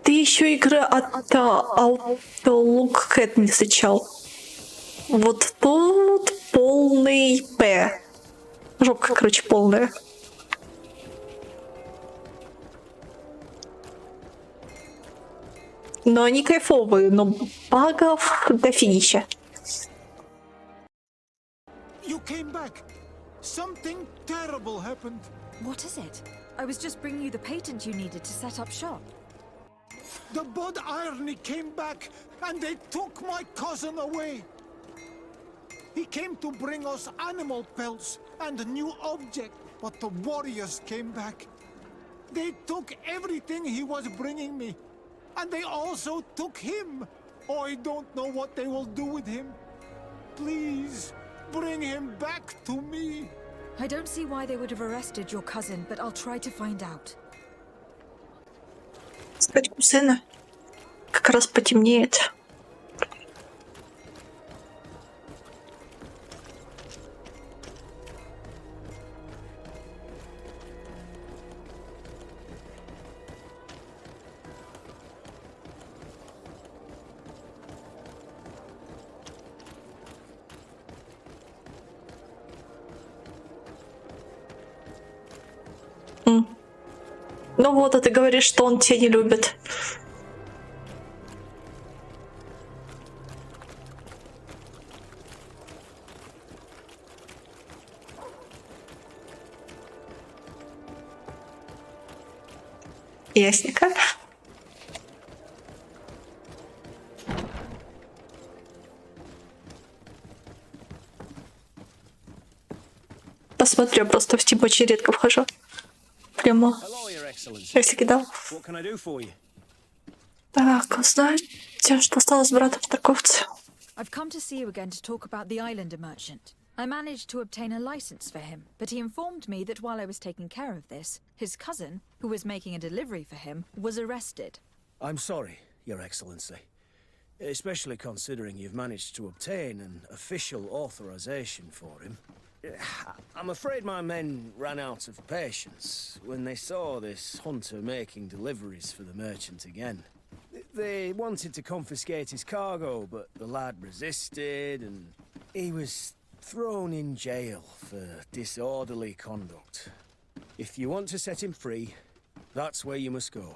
Ты еще игры от Outlook Cat не встречал. Вот тут полный П. Жопка, короче, полная. Но они кайфовые, но багов до финища. You came back. Something terrible happened. What is it? I was just bringing you the patent you needed to set up shop. The Bod Irony came back, and they took my cousin away. He came to bring us animal pelts and a new object, but the warriors came back. They took everything he was bringing me, and they also took him. Oh, I don't know what they will do with him. Please, bring him back to me. I don't see why they would have arrested your cousin, but I'll try to find out. Искать кузена. Как раз потемнеет. Ну вот, а ты говоришь, что он тебя не любит. Ясненько. Посмотрю, я просто в Steam очень редко вхожу. Прямо. Если кидал. Так, знаете, что стало с братом торговца? I've come to see you again to talk about the islander merchant. I managed to obtain a license for him, but he informed me that while I was taking care of this, his cousin, who was making a delivery for him, was arrested. I'm sorry. Your Excellency. Especially considering you've managed to obtain an official authorization for him. I'm afraid my men ran out of patience when they saw this hunter making deliveries for the merchant again. They wanted to confiscate his cargo, but the lad resisted, and he was thrown in jail for disorderly conduct. If you want to set him free, that's where you must go.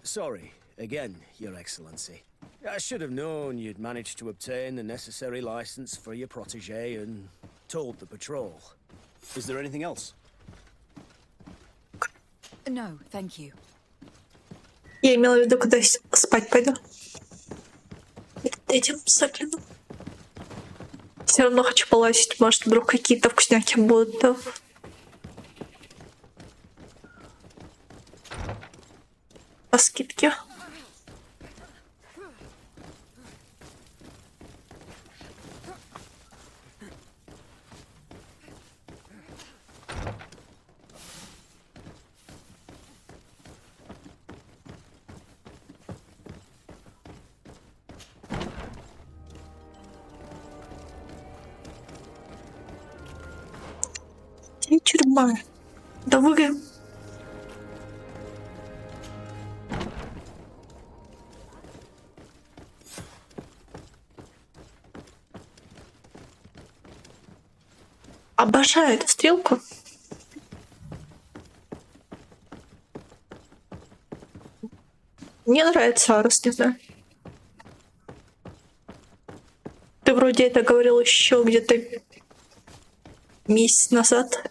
Sorry, again, Your Excellency. I should have known you'd managed to obtain the necessary license for your protégé and told the patrol. Is there anything else? No, thank you. Я имела в виду, когда спать пойду. Перед этим загляну. Все равно хочу полазить, может, вдруг какие-то вкусняки будут там. По скидке. Где тюрьма? Да вы... Обожаю эту стрелку. Мне нравится Арус, не знаю. Ты вроде это говорил еще где-то месяц назад.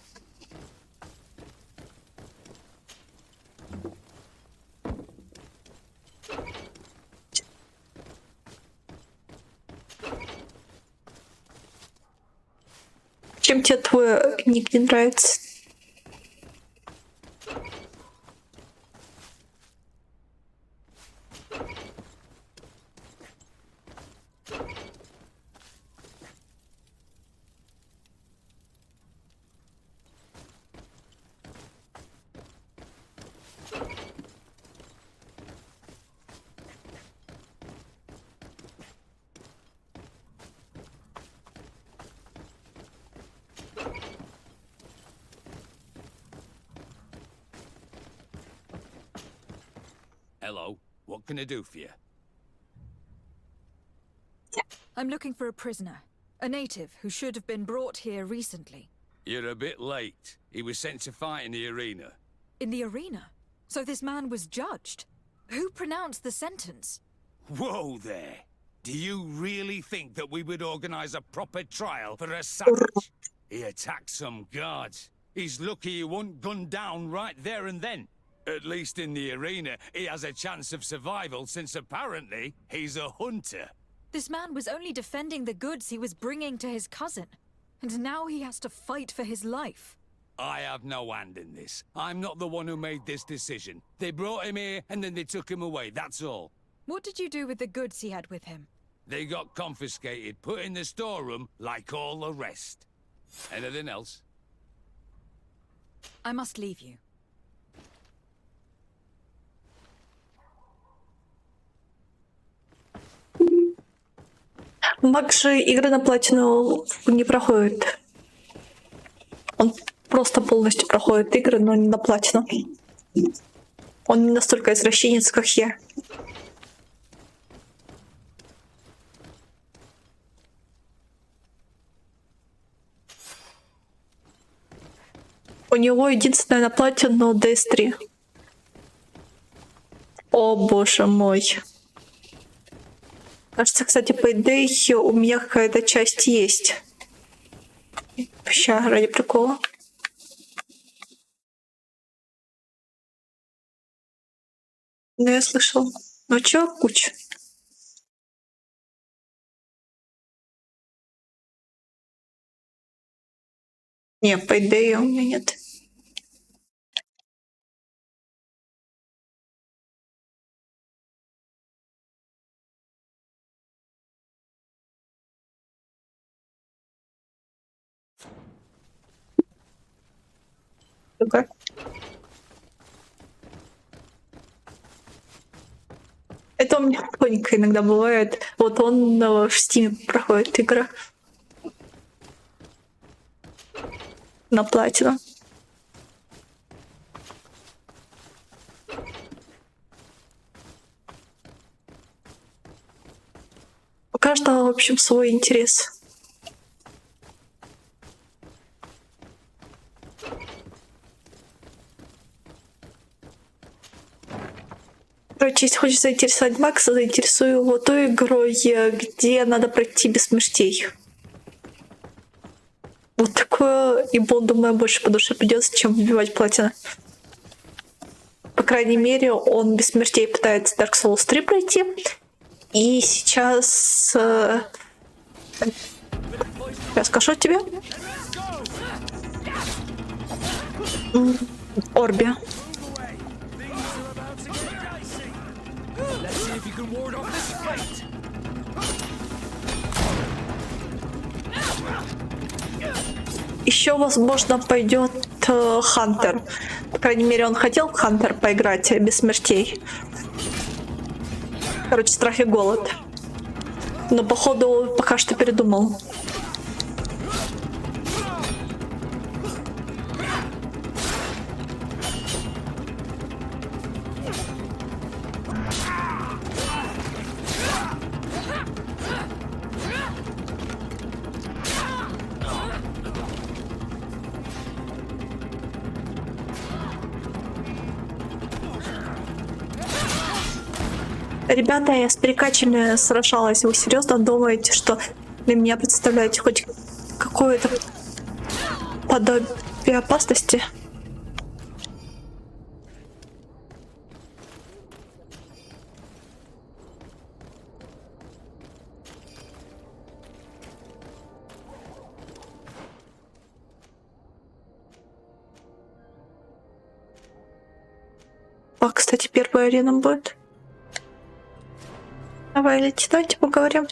Чем тебе твой ник не нравится? Hello, what can I do for you? I'm looking for a prisoner. A native who should have been brought here recently. You're a bit late. He was sent to fight in the arena. In the arena? So this man was judged? Who pronounced the sentence? Whoa there! Do you really think that we would organize a proper trial for a savage? He attacked some guards. He's lucky he wasn't gunned down right there and then. At least in the arena, he has a chance of survival since apparently he's a hunter. This man was only defending the goods he was bringing to his cousin. And now he has to fight for his life. I have no hand in this. I'm not the one who made this decision. They brought him here and then they took him away, that's all. What did you do with the goods he had with him? They got confiscated, put in the storeroom like all the rest. Anything else? I must leave you. Маг же игры на платину не проходит. Он просто полностью проходит игры, но не на платину. Он не настолько извращенец, как я. У него единственное на платину DS3. О боже мой. Кажется, кстати, по идее у меня какая-то часть есть. Ща, ради прикола. Ну, я слышал. Ну, чё, куча? Не, по идее у меня нет. Okay. Это у меня тоненько иногда бывает. Вот он в Steam проходит игры на платину. У каждого, в общем, свой интерес. Короче, если хочешь заинтересовать Макса, заинтересую его той игрой, где надо пройти без смертей. Вот такое ему, думаю, больше по душе придется, чем вбивать платину. По крайней мере, он без смертей пытается Dark Souls 3 пройти. И сейчас... я скажу тебе. Орби. Еще, возможно, пойдет Хантер. По крайней мере, он хотел в Хантер поиграть без смертей. Короче, страх и голод. Но, походу, пока что передумал. Ребята, я с перекачами сражалась. Вы серьезно думаете, что для меня представляете хоть какое-то подобие опасности? А, кстати, первая арена будет. Давай, лети, давайте поговорим.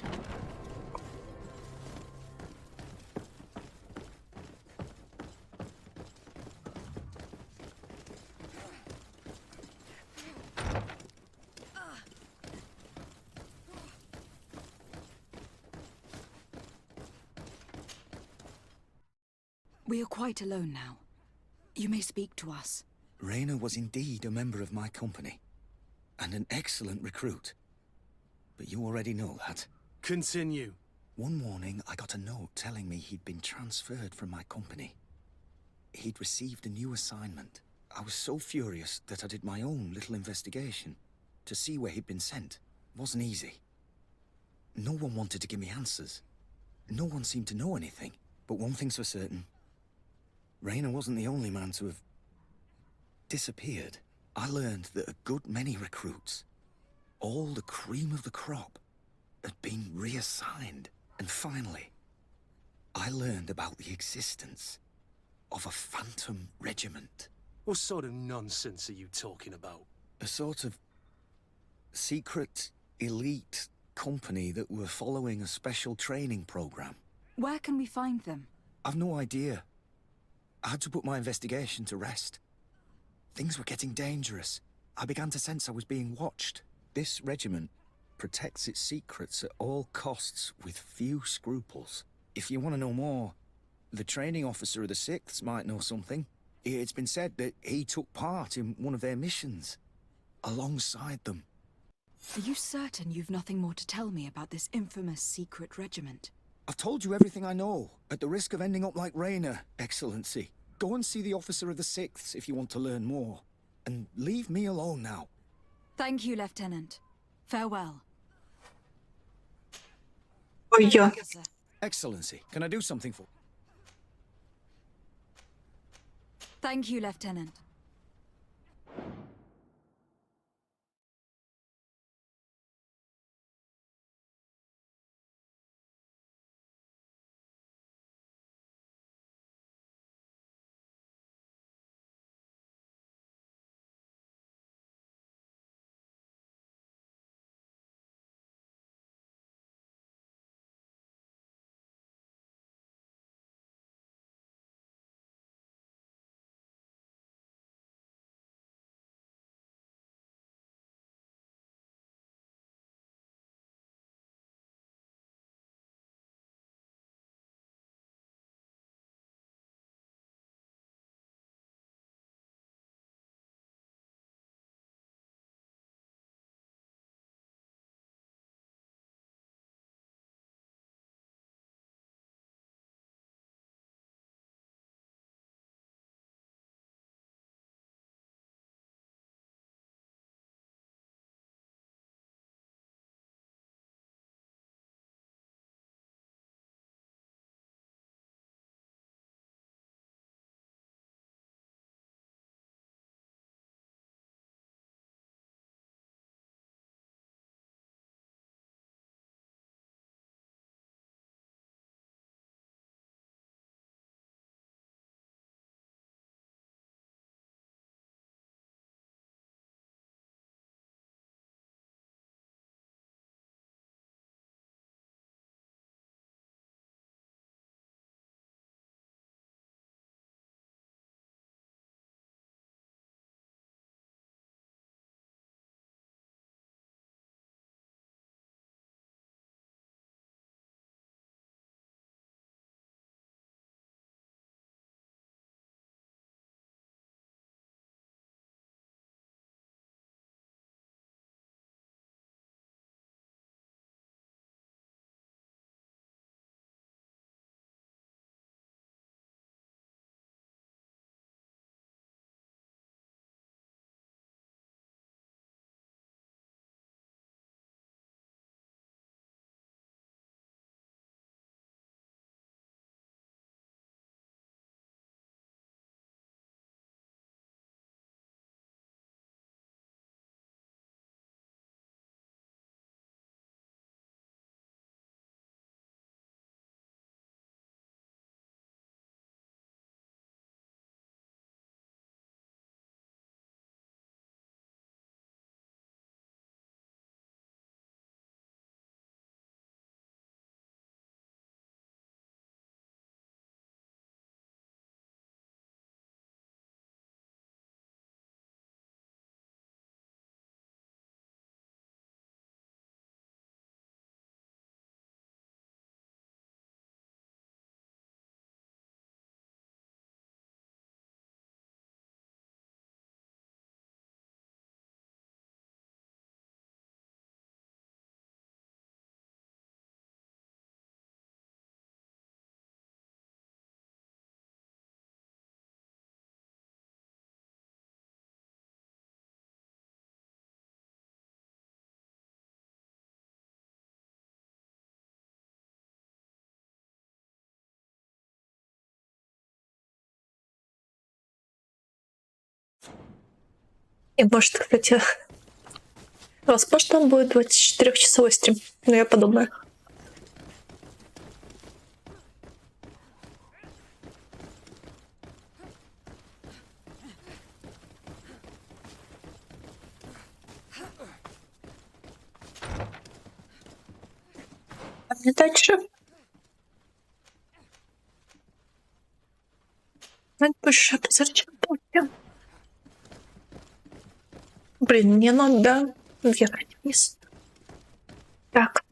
We are quite alone now. You may speak to us. Raina was indeed a member of my company, and an excellent recruit. But you already know that. Continue. One morning, I got a note telling me he'd been transferred from my company. He'd received a new assignment. I was so furious that I did my own little investigation to see where he'd been sent. It wasn't easy. No one wanted to give me answers. No one seemed to know anything. But one thing's for certain. Raina wasn't the only man to have disappeared. I learned that a good many recruits, all the cream of the crop, had been reassigned. And finally, I learned about the existence of a phantom regiment. What sort of nonsense are you talking about? A sort of secret, elite company that were following a special training program. Where can we find them? I've no idea. I had to put my investigation to rest. Things were getting dangerous. I began to sense I was being watched. This regiment protects its secrets at all costs with few scruples. If you want to know more, the training officer of the 6th might know something. It's been said that he took part in one of their missions, alongside them. Are you certain you've nothing more to tell me about this infamous secret regiment? I've told you everything I know, at the risk of ending up like Raina, Excellency. Go and see the officer of the 6th if you want to learn more. And leave me alone now. Thank you, Lieutenant. Farewell. Oh, yeah. Excellency, can I do something for... Thank you, Lieutenant. И может, кстати, возможно, будет 24-часовой стрим. Но я подумаю. А дальше. Больше зачарований. Блин, мне надо вверх вниз. Так.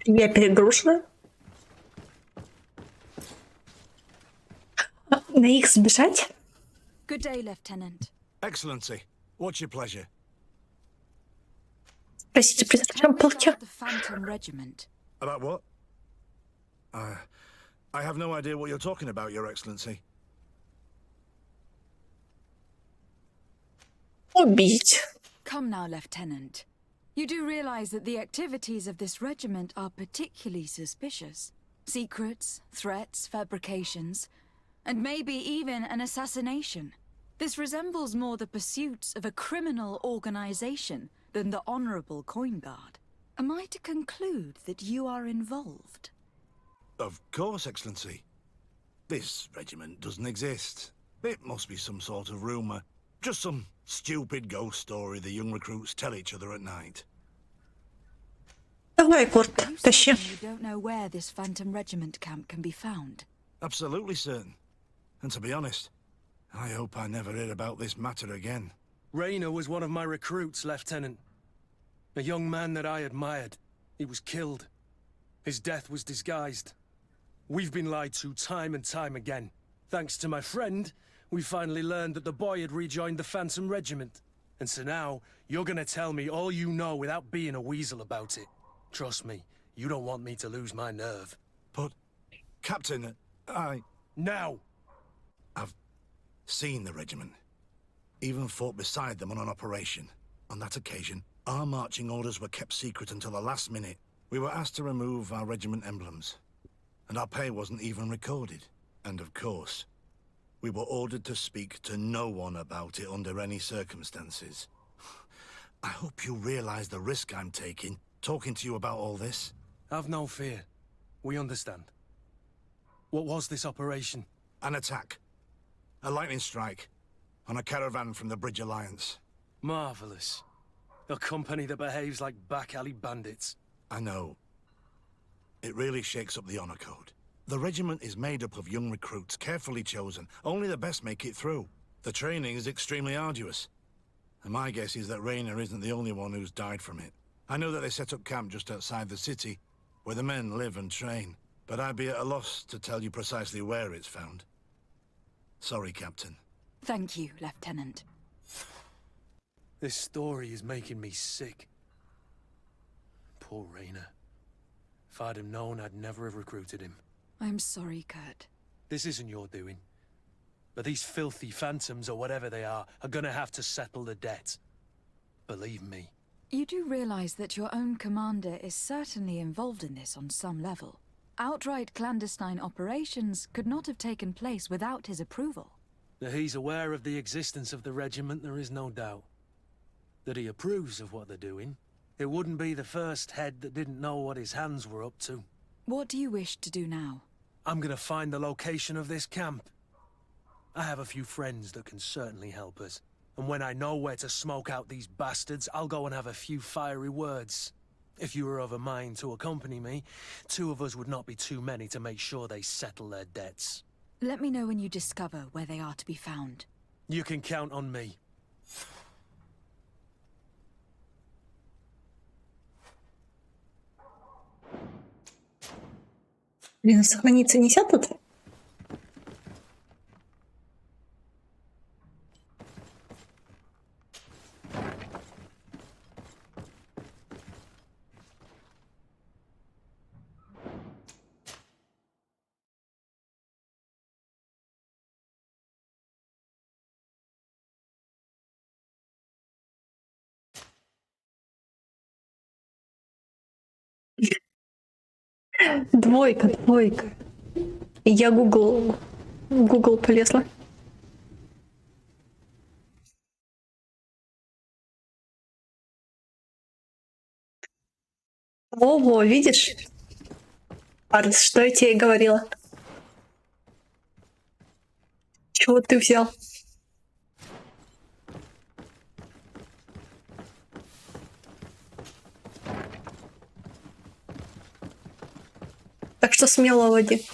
Я перегружена. На их сбежать? Good day, Lieutenant. Excellency, what's your pleasure? Простите, при зачем полке? The Phantom Regiment. About what? I have no idea what you're talking about, Your Excellency. Убить. Come now, Lieutenant. You do realize that the activities of this regiment are particularly suspicious. Secrets, threats, fabrications, and maybe even an assassination. This resembles more the pursuits of a criminal organization than the honorable coin guard. Am I to conclude that you are involved? Of course, Excellency. This regiment doesn't exist. It must be some sort of rumor. Just some stupid ghost story the young recruits tell each other at night. Давай, Корт, тащи. You don't know where this Phantom Regiment camp can be found? Absolutely certain. And to be honest, I hope I never hear about this matter again. Rayner was one of my recruits, Lieutenant. A young man that I admired. He was killed. His death was disguised. We've been lied to time and time again. Thanks to my friend, we finally learned that the boy had rejoined the Phantom Regiment. And so now, you're gonna tell me all you know without being a weasel about it. Trust me, you don't want me to lose my nerve. But, Captain, Now! I've seen the regiment. Even fought beside them on an operation. On that occasion, our marching orders were kept secret until the last minute. We were asked to remove our regiment emblems. And our pay wasn't even recorded. And of course, we were ordered to speak to no one about it under any circumstances. I hope you realize the risk I'm taking, talking to you about all this. Have no fear. We understand. What was this operation? An attack. A lightning strike. On a caravan from the Bridge Alliance. Marvelous. A company that behaves like back-alley bandits. I know. It really shakes up the honor code. The regiment is made up of young recruits, carefully chosen. Only the best make it through. The training is extremely arduous. And my guess is that Rayner isn't the only one who's died from it. I know that they set up camp just outside the city, where the men live and train. But I'd be at a loss to tell you precisely where it's found. Sorry, Captain. Thank you, Lieutenant. This story is making me sick. Poor Rayner. If I'd have known, I'd never have recruited him. I'm sorry, Kurt. This isn't your doing. But these filthy phantoms, or whatever they are gonna have to settle the debt. Believe me. You do realize that your own commander is certainly involved in this on some level. Outright clandestine operations could not have taken place without his approval. That he's aware of the existence of the regiment, there is no doubt. That he approves of what they're doing. It wouldn't be the first head that didn't know what his hands were up to. What do you wish to do now? I'm gonna find the location of this camp. I have a few friends that can certainly help us. And when I know where to smoke out these bastards, I'll go and have a few fiery words. If you were of a mind to accompany me, 2 of us would not be too many to make sure they settle their debts. Let me know when you discover where they are to be found. You can count on me. Блин, сохраниться нельзя тут? Двойка, двойка. Я Google полезла. Во-во, видишь? Арс, что я тебе и говорила? Чего ты взял? Так что смело води.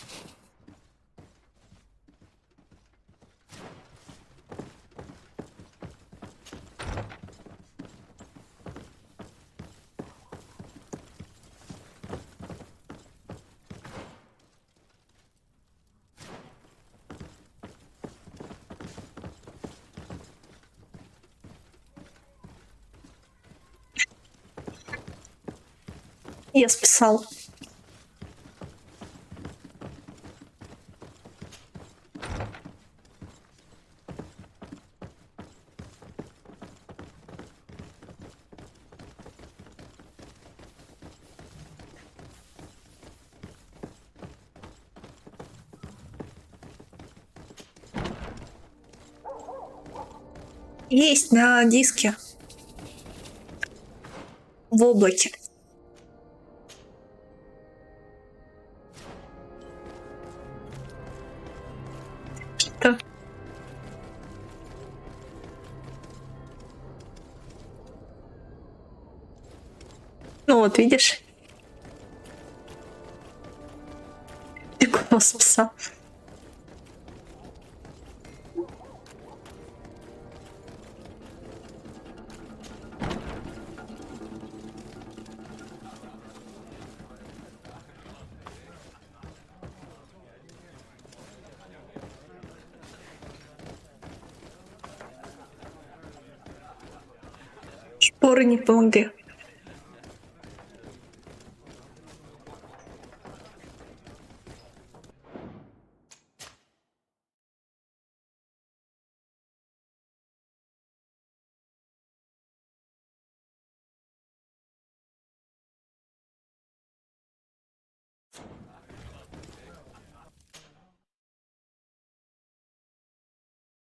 Я списал. Есть на диске. В облаке. Что? Ну вот, видишь? Ты кого списал? Шпоры не помогли.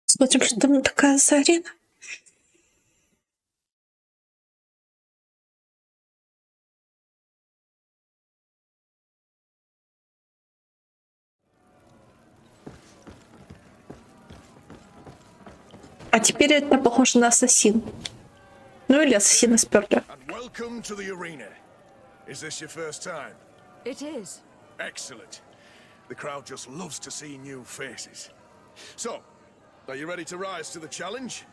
Смотрим, что там такая за арена. А теперь это похоже на ассасин. Ну или ассасина сперли. Welcome to the arena. Is this your first time? It is. Excellent. The crowd just loves to see new faces. So, are you ready to rise to the challenge?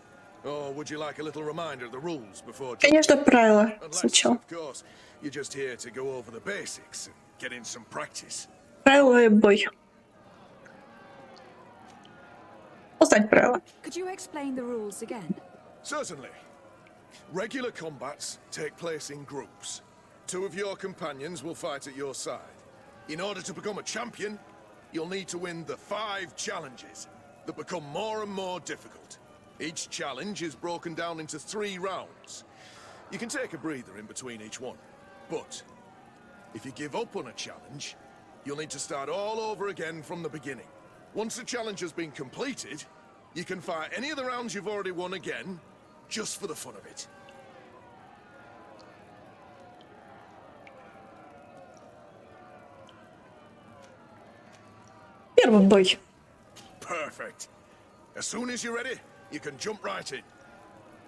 Or would you like a little reminder of the rules before... Конечно, правила Unless, сначала. of course, you're just here to go over the basics and get in some practice. Правила и бой. Узнать правила. Could you explain the rules again? Certainly. Regular combats take place in groups. 2 of your companions will fight at your side. In order to become a champion, you'll need to win the 5 challenges that become more and more difficult. Each challenge is broken down into 3 rounds. You can take a breather in between each one. But if you give up on a challenge, you'll need to start all over again from the beginning. Once the challenge has been completed, you can fight any of the rounds you've already won again, just for the fun of it. Первый бой. Perfect. As soon as you're ready, you can jump right in.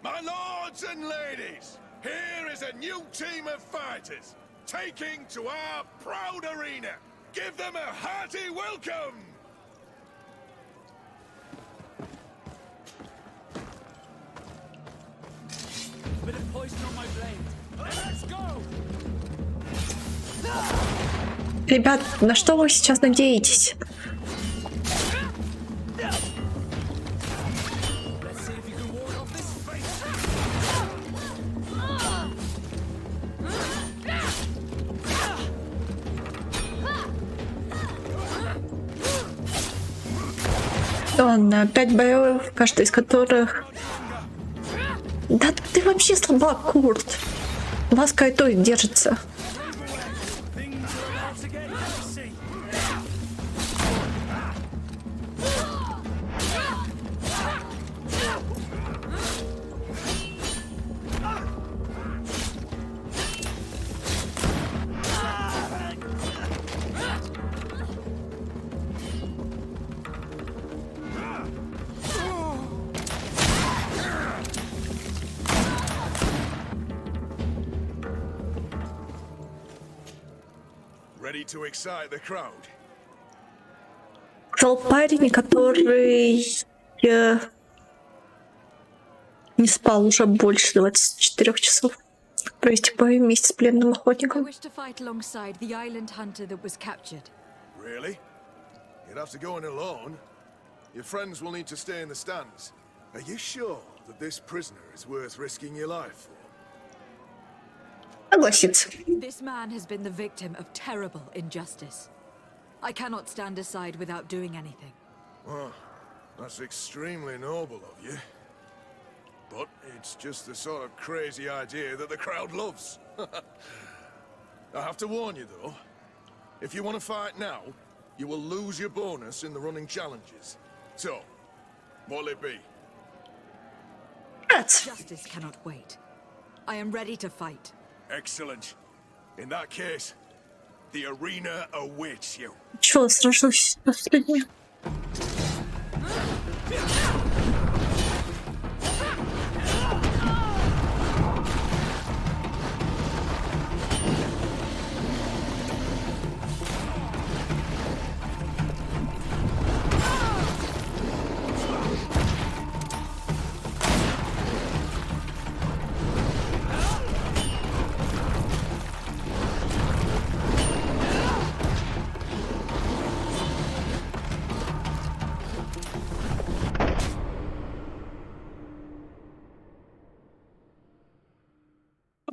My lords and ladies, here is a new team of fighters, taking to our proud arena. Give them a hearty welcome! Bit of poison on my blade. Let's go! Ребят, на что вы сейчас надеетесь? Ладно, 5 боев, каждый из которых... Да ты вообще слабак, Курт. Ласка и то держится. Ready to excite the crowd? Жил парень, который не спал уже больше 24 часов. Провести бой вместе с пленным I охотником. wish to fight alongside the island hunter that was captured. Really? You'd have to go in alone. Your friends will need to stay in the stands. Are you sure that this prisoner is worth risking your life for? Согласится. This man has been the victim of terrible injustice. I cannot stand aside without doing anything. Well, that's extremely noble of you. But it's just the sort of crazy idea that the crowd loves. I have to warn you, though. If you want to fight now, you will lose your bonus in the running challenges. So, what'll it be? Justice cannot wait. I am ready to fight. Excellent. In that case, the arena awaits you. Чего сражусь последнее?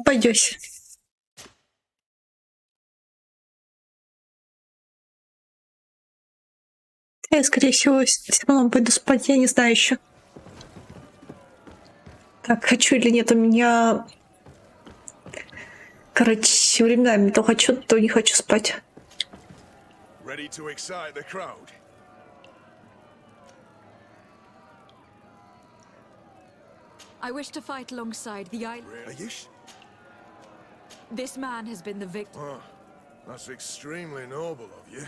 Обойдёсь. Я, скорее всего, все равно пойду спать, я не знаю еще. Так, хочу или нет, у меня... Короче, временами то хочу, то не хочу спать. Ready to excite the crowd? I wish to fight alongside the island. Are you This man has been the victim. Oh, that's extremely noble of you.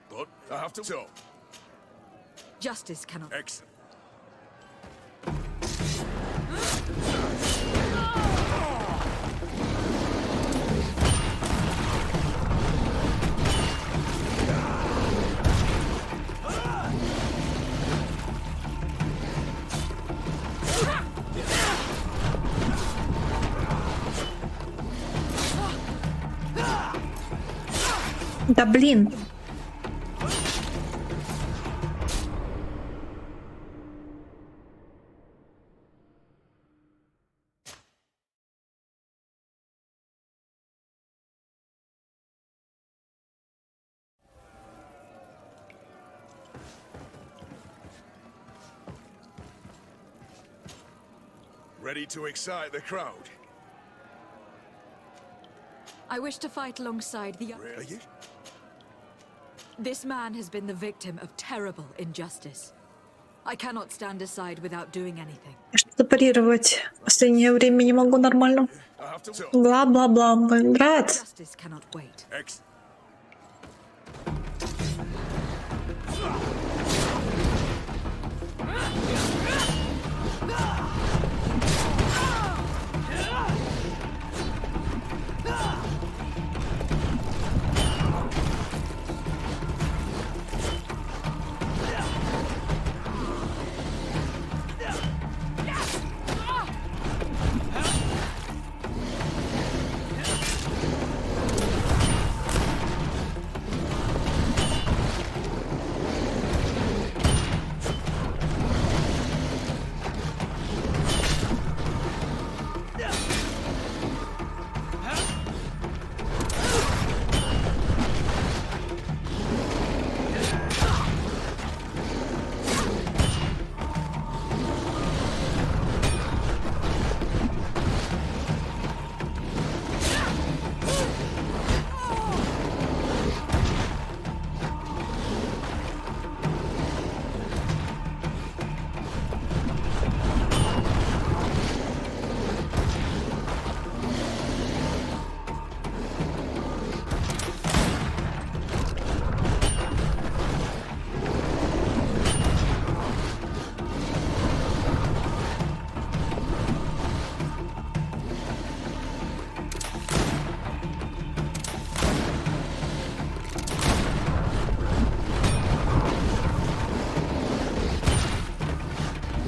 But I have to... So, Justice cannot... excellent. Да блин. Ready to excite the crowd? I wish to fight alongside the... Are you? This man has been the victim of terrible injustice. I cannot stand aside without doing anything. Что-то парировать. В последнее время не могу нормально. Бла-бла-бла. Брат. Justice cannot wait.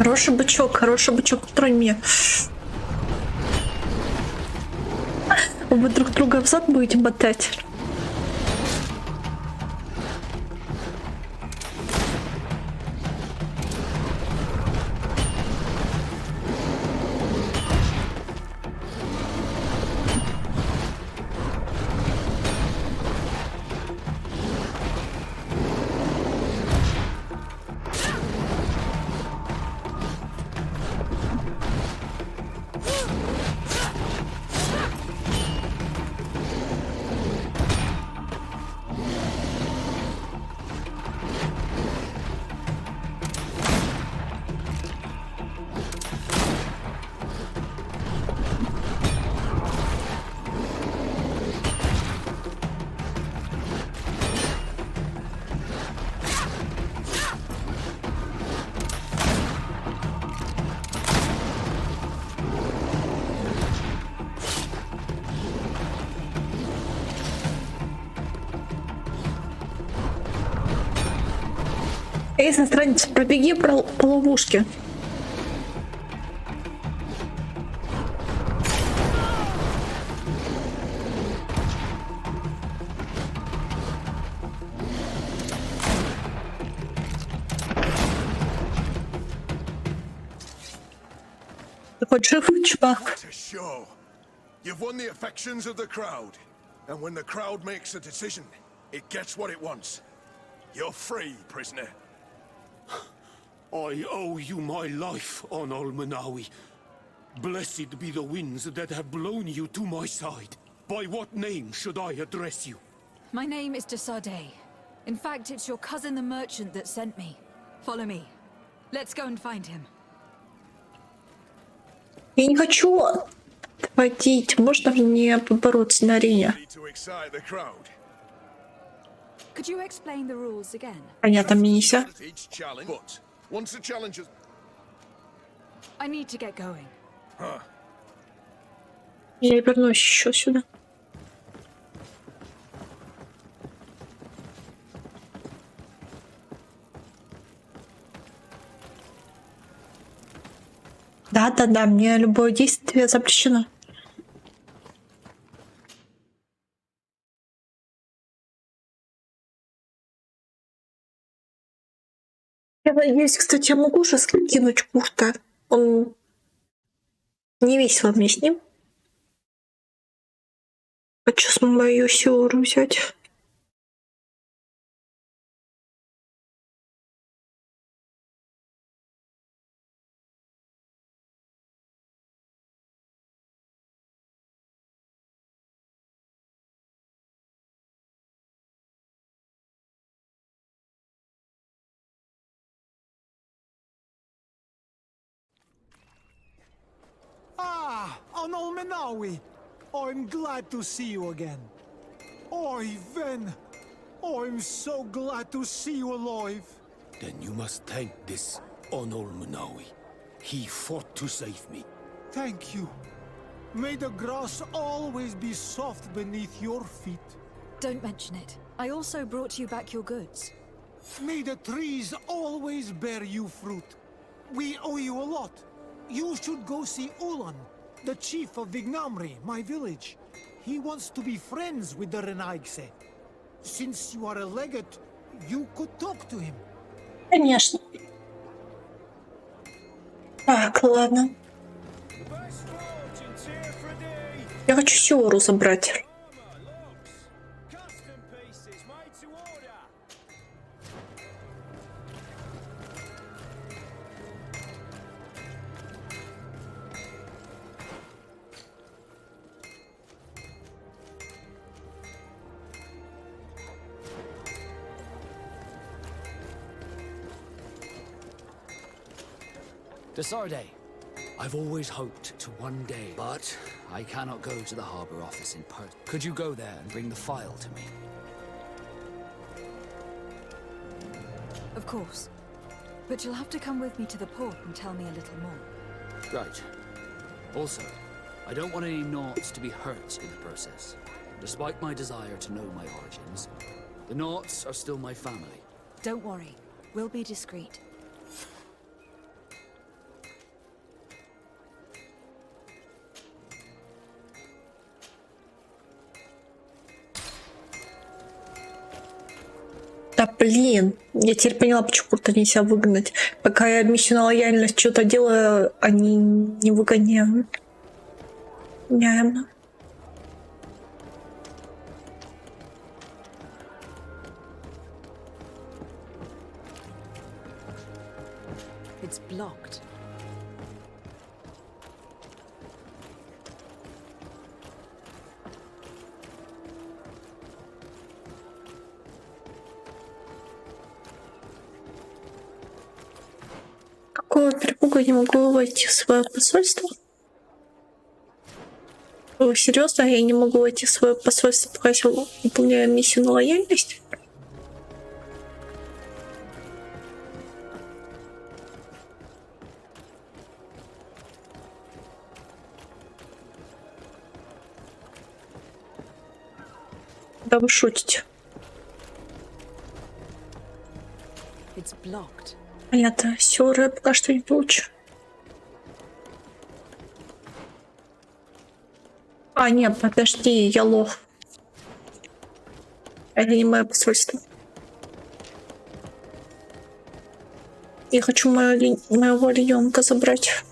хороший бычок, тронь меня. Вы друг друга в зад будете ботать. Эй, иностранец, пробеги по ловушке. Ты хоть жив, чувак? You've won the affections of the crowd, and when the crowd makes a decision, it gets what it wants. You're free, prisoner. I owe you my life, Onol Manawi. Blessed be the winds that have blown you to my side. By what name should I address you? My name is Desarday. In fact, it's your cousin the merchant that sent me. Follow me. Let's go and find him. Я не хочу водить. Можно мне побороться на арене? Could you explain the rules again? Понятно, Минися. I need to get going. Я вернусь еще сюда. Да, мне любое действие запрещено. Я надеюсь, кстати, я могу сейчас кинуть Курта. Он не весело мне с ним. Хочу мою силу взять. Ah, Onol Menawi. I'm glad to see you again. Oi, Ven. I'm so glad to see you alive. Then you must thank this Onol Manawi. He fought to save me. Thank you. May the grass always be soft beneath your feet. Don't mention it. I also brought you back your goods. May the trees always bear you fruit. We owe you a lot. You should go see Ulan, the chief of Vignamri, my village. He wants to be friends with the Renaigse. Since you are a legate, you could talk to him. Конечно. Так, ладно. Я хочу Сиору забрать. Desarday, I've always hoped to one day, but I cannot go to the harbor office in person. Could you go there and bring the file to me? Of course. But you'll have to come with me to the port and tell me a little more. Right. Also, I don't want any Naughts to be hurt in the process. Despite my desire to know my origins, the Naughts are still my family. Don't worry. We'll be discreet. Да блин, я теперь поняла, почему курта нельзя выгнать. Пока я миссию на лояльность что-то делаю, они не выгоняют. Няемно. It's blocked. Какого перепуга я не могу войти в свое посольство? Вы серьезно? Я не могу войти в свое посольство, пока я выполняю миссию на лояльность? Да вы шутите. It's blocked. Понятно. Сёры пока что не получу. А, нет, подожди, я лох. Это не мое посольство. Я хочу моего ребенка забрать.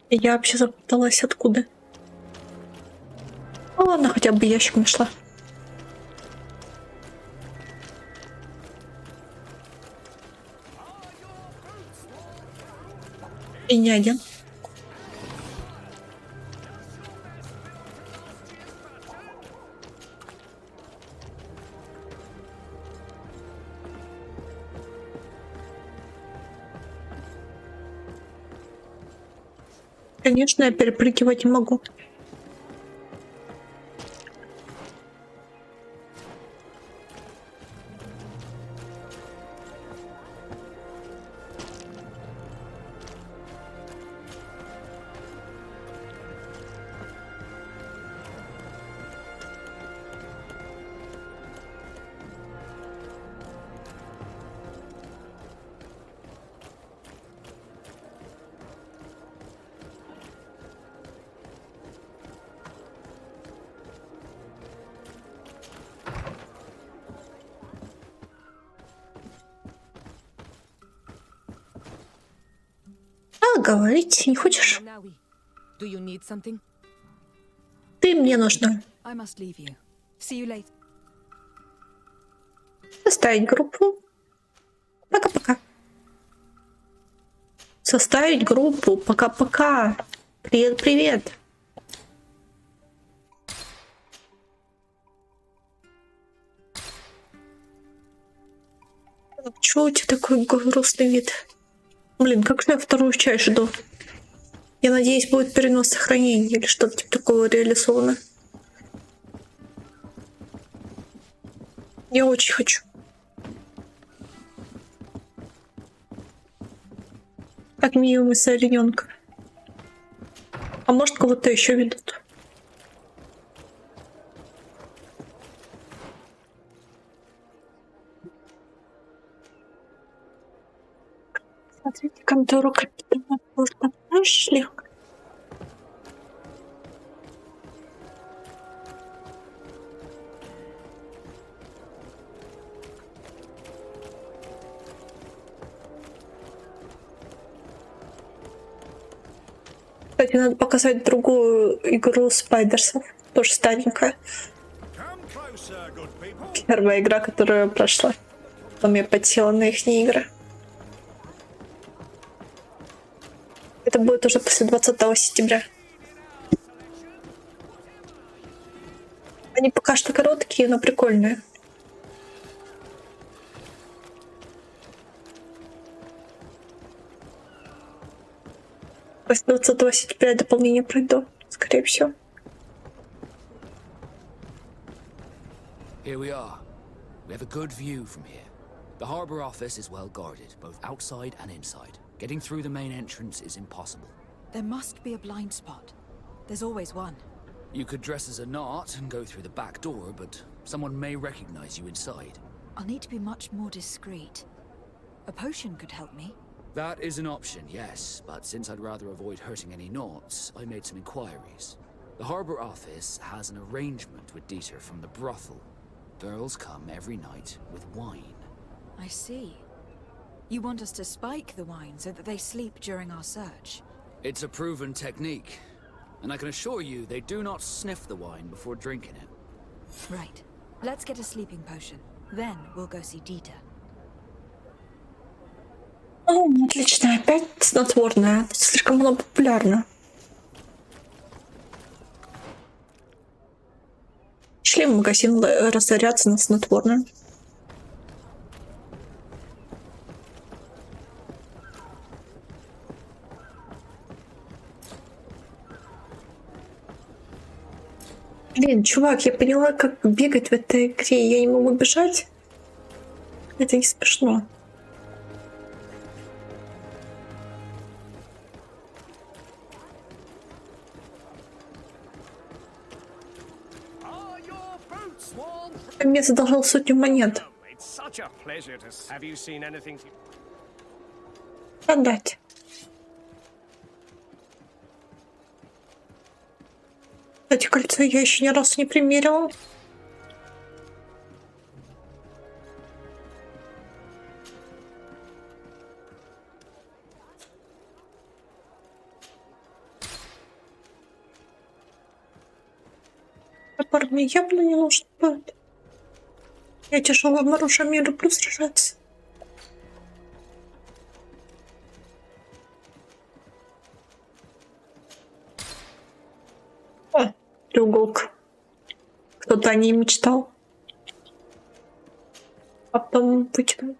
Я вообще запуталась, откуда. Ну ладно, хотя бы ящик нашла. И не один. Конечно, я перепрыгивать не могу. А, говорить не хочешь? Do you need something? Ты мне нужна. I must leave you. See you later. Составить группу. Пока-пока. Составить группу. Пока-пока. Привет-привет. Чего у тебя такой грустный вид? Блин, как же я вторую часть жду? Я надеюсь, будет перенос сохранения или что-то типа такого реализовано. Я очень хочу. Как минимум из-за олененка. А может, кого-то еще ведут. Смотрите, контору капитана просто нашли. Кстати, надо показать другую игру Спайдерсов. Тоже старенькая. Первая игра, которую я прошла. Потом я подсела на их игры. Это будет уже после 20 сентября. Они пока что короткие, но прикольные. После 20 сентября дополнение пройду, скорее всего. Here we are. We have a good view from here. The harbour office is well guarded, both outside and inside. Getting through the main entrance is impossible. There must be a blind spot. There's always one. You could dress as a knot and go through the back door, but someone may recognize you inside. I'll need to be much more discreet. A potion could help me. That is an option, yes, but since I'd rather avoid hurting any knots, I made some inquiries. The harbor office has an arrangement with Dieter from the brothel. Girls come every night with wine. I see. You want us to spike the wine so that they sleep during our search? It's a proven technique, and I can assure you they do not sniff the wine before drinking it. Right. Let's get a sleeping potion. Then we'll go see Dieter. О, отлично, опять снотворное. Тут слишком много популярно. Шли в магазин разоряться на снотворное. Блин, чувак, я поняла, как бегать в этой игре. Я не могу бежать. Это не смешно. Мне задолжал 100 монет. Продать. Кстати, кольцо я еще ни разу не примерила. Топор мне явно не нужен будет. Я тяжелым оружием не люблю сражаться. О, треуголка. Кто-то о ней мечтал. А потом выкинул.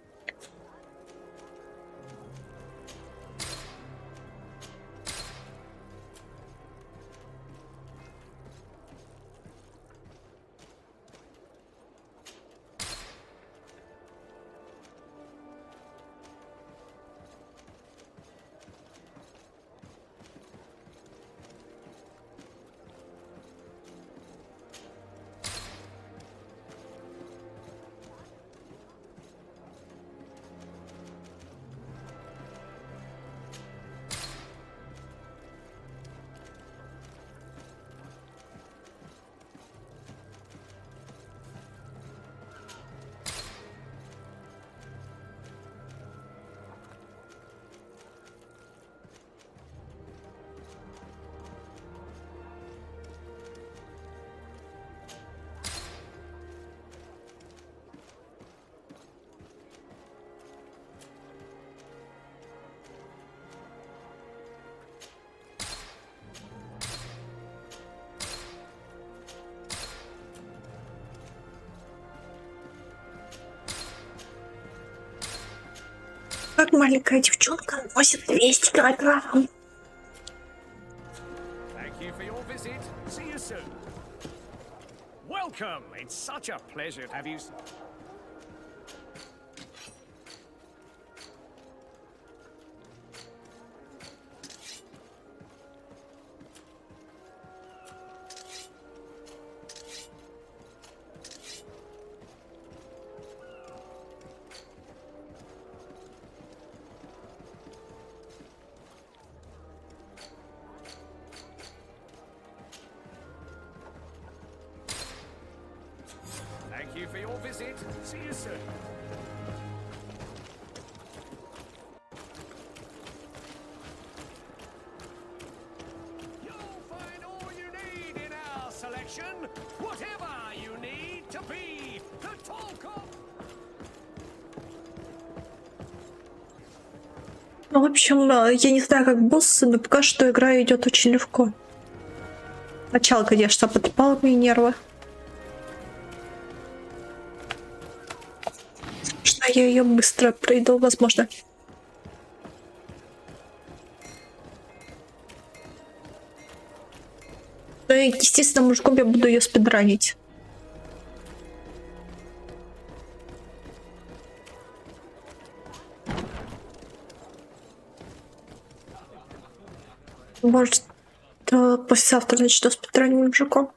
Как маленькая девчонка носит 200 килограмм. Welcome. It's such a pleasure to have you. Thank you for your visit. See you soon. You'll find all you need in our selection. Whatever you need to be the talk of. Ну, в общем, я не знаю, как боссы, но пока что игра идет очень легко. Начало, конечно, потрепало мои нервы. Что я ее быстро пройду, возможно. Ну и, естественно, мужиком я буду ее спидранить. Может, послезавтра начну с патронным мужиком.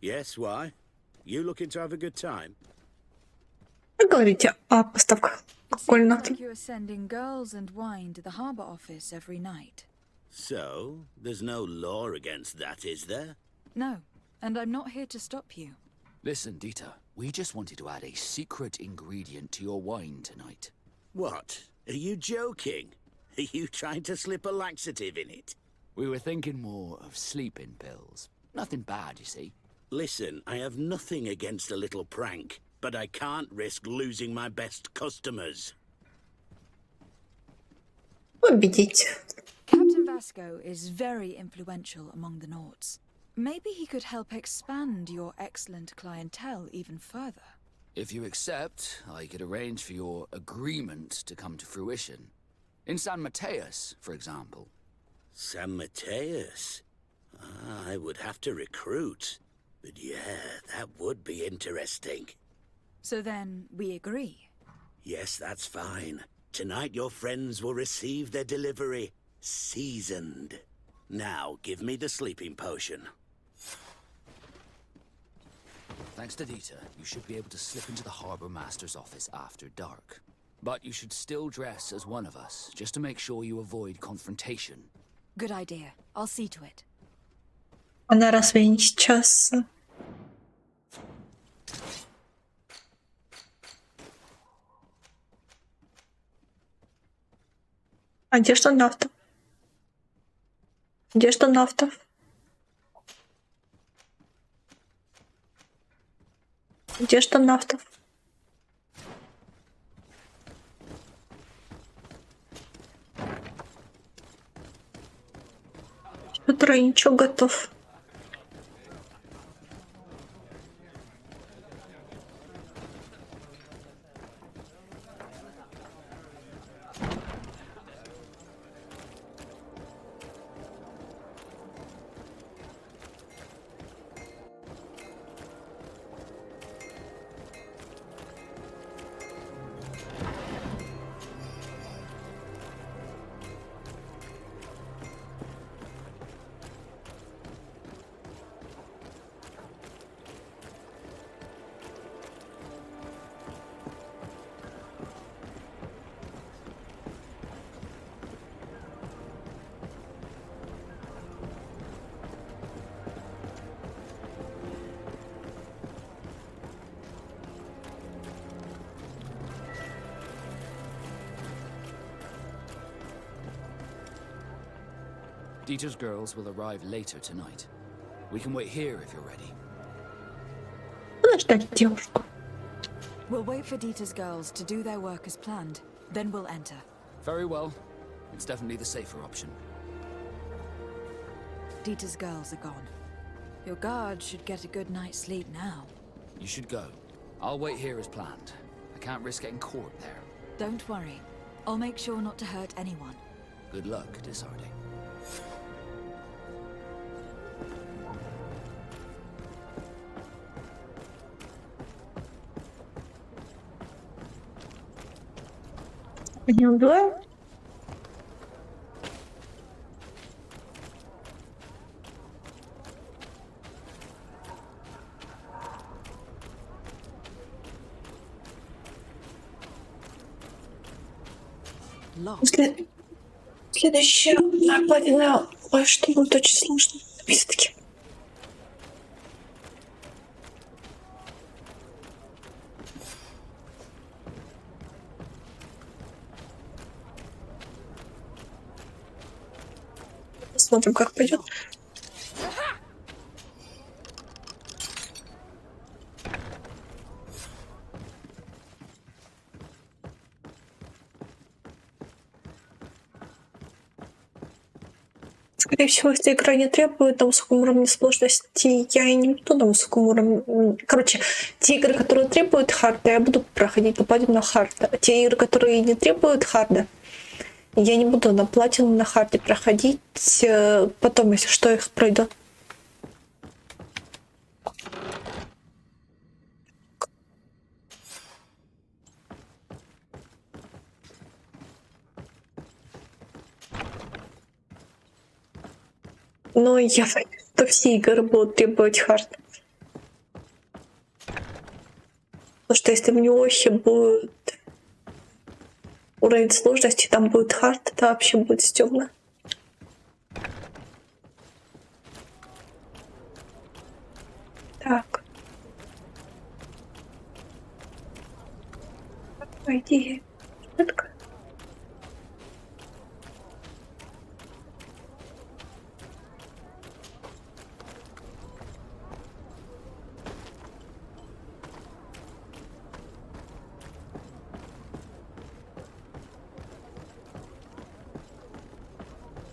Yes, why? You looking to have a good time? Вы говорите о поставках It seems алкогольных. like you are sending girls and wine to the harbour office every night. So, there's no law against that, is there? No, and I'm not here to stop you. Listen, Dieter, we just wanted to add a secret ingredient to your wine tonight. What? Are you joking? Are you trying to slip a laxative in it? We were thinking more of sleeping pills. Nothing bad, you see. Listen, I have nothing against a little prank, but I can't risk losing my best customers. Убедите. Captain Vasco is very influential among the Nauts. Maybe he could help expand your excellent clientele even further. If you accept, I could arrange for your agreement to come to fruition. In San Mateus, for example. San Mateus? I would have to recruit. But yeah, that would be interesting. So then, we agree. Yes, that's fine. Tonight your friends will receive their delivery. Seasoned. Now, give me the sleeping potion. Thanks to Dieter, you should be able to slip into the Harbour Master's office after dark. But you should still dress as one of us, just to make sure you avoid confrontation. Good idea. I'll see to it. Она разве не сейчас? А где что нафта? Где что нафта? Где что нафта? Тройничок готов. Dieter's girls will arrive later tonight. We can wait here if you're ready. Подождать девушку. We'll wait for Dieter's girls to do their work as planned, then we'll enter. Very well. It's definitely the safer option. Dieter's girls are gone. Your guard should get a good night's sleep now. You should go. I'll wait here as planned. I can't risk getting caught there. Don't worry. I'll make sure not to hurt anyone. Good luck, Desarde. Не убиваю? Следующее нападение. Ой, что будет очень сложно. Все-таки. Посмотрим, как пойдет. Скорее всего, если игра не требует на высоком уровне сложности, я и не буду на высоком уровне. Короче, те игры, которые требуют харда, я буду проходить на платину на харда. А те игры, которые не требуют харда, я не буду на платину на харде проходить. Потом, если что, их пройду. Но я боюсь, что все игры будут требовать хард. Потому что если в Нюохе будет уровень сложности, там будет хард, это вообще будет стёмно. Так. Пойди. Швидко.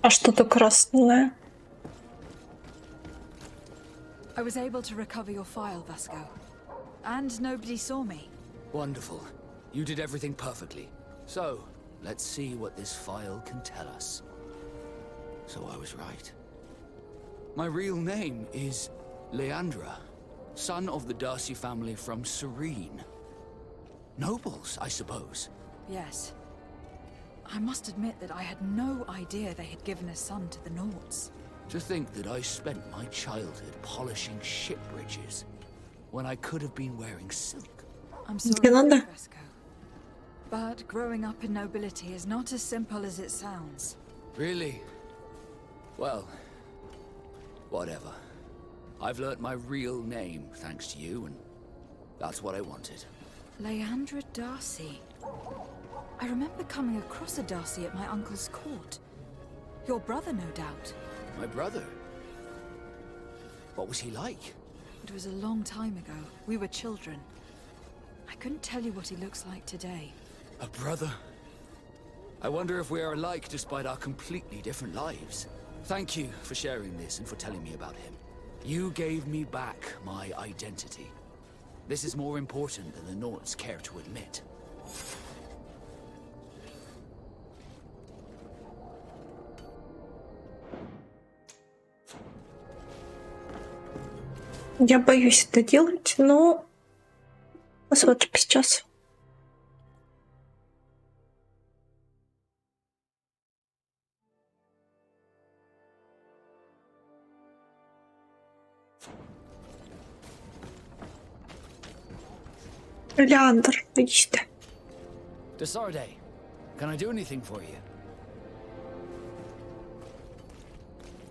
А что-то красное. I was able to recover your file, Vasco. And nobody saw me. Wonderful. You did everything perfectly. So, let's see what this file can tell us. So I was right. My real name is Leandra, son of the Darcy family from Serene. Nobles, I suppose. Yes. I must admit that I had no idea they had given a son to the Nauts. To think that I spent my childhood polishing ship bridges when I could have been wearing silk. I'm sorry, Vasco. But growing up in nobility is not as simple as it sounds. Really? Well, whatever. I've learnt my real name thanks to you, and that's what I wanted. Leandra Darcy. I remember coming across a Darcy at my uncle's court. Your brother, no doubt. My brother? What was he like? It was a long time ago. We were children. I couldn't tell you what he looks like today. A brother? I wonder if we are alike despite our completely different lives. Thank you for sharing this and for telling me about him. You gave me back my identity. This is more important than the Nords care to admit. Я боюсь это делать, но посмотрим сейчас. Леандр, иди сюда. Desarde, can I do anything for you?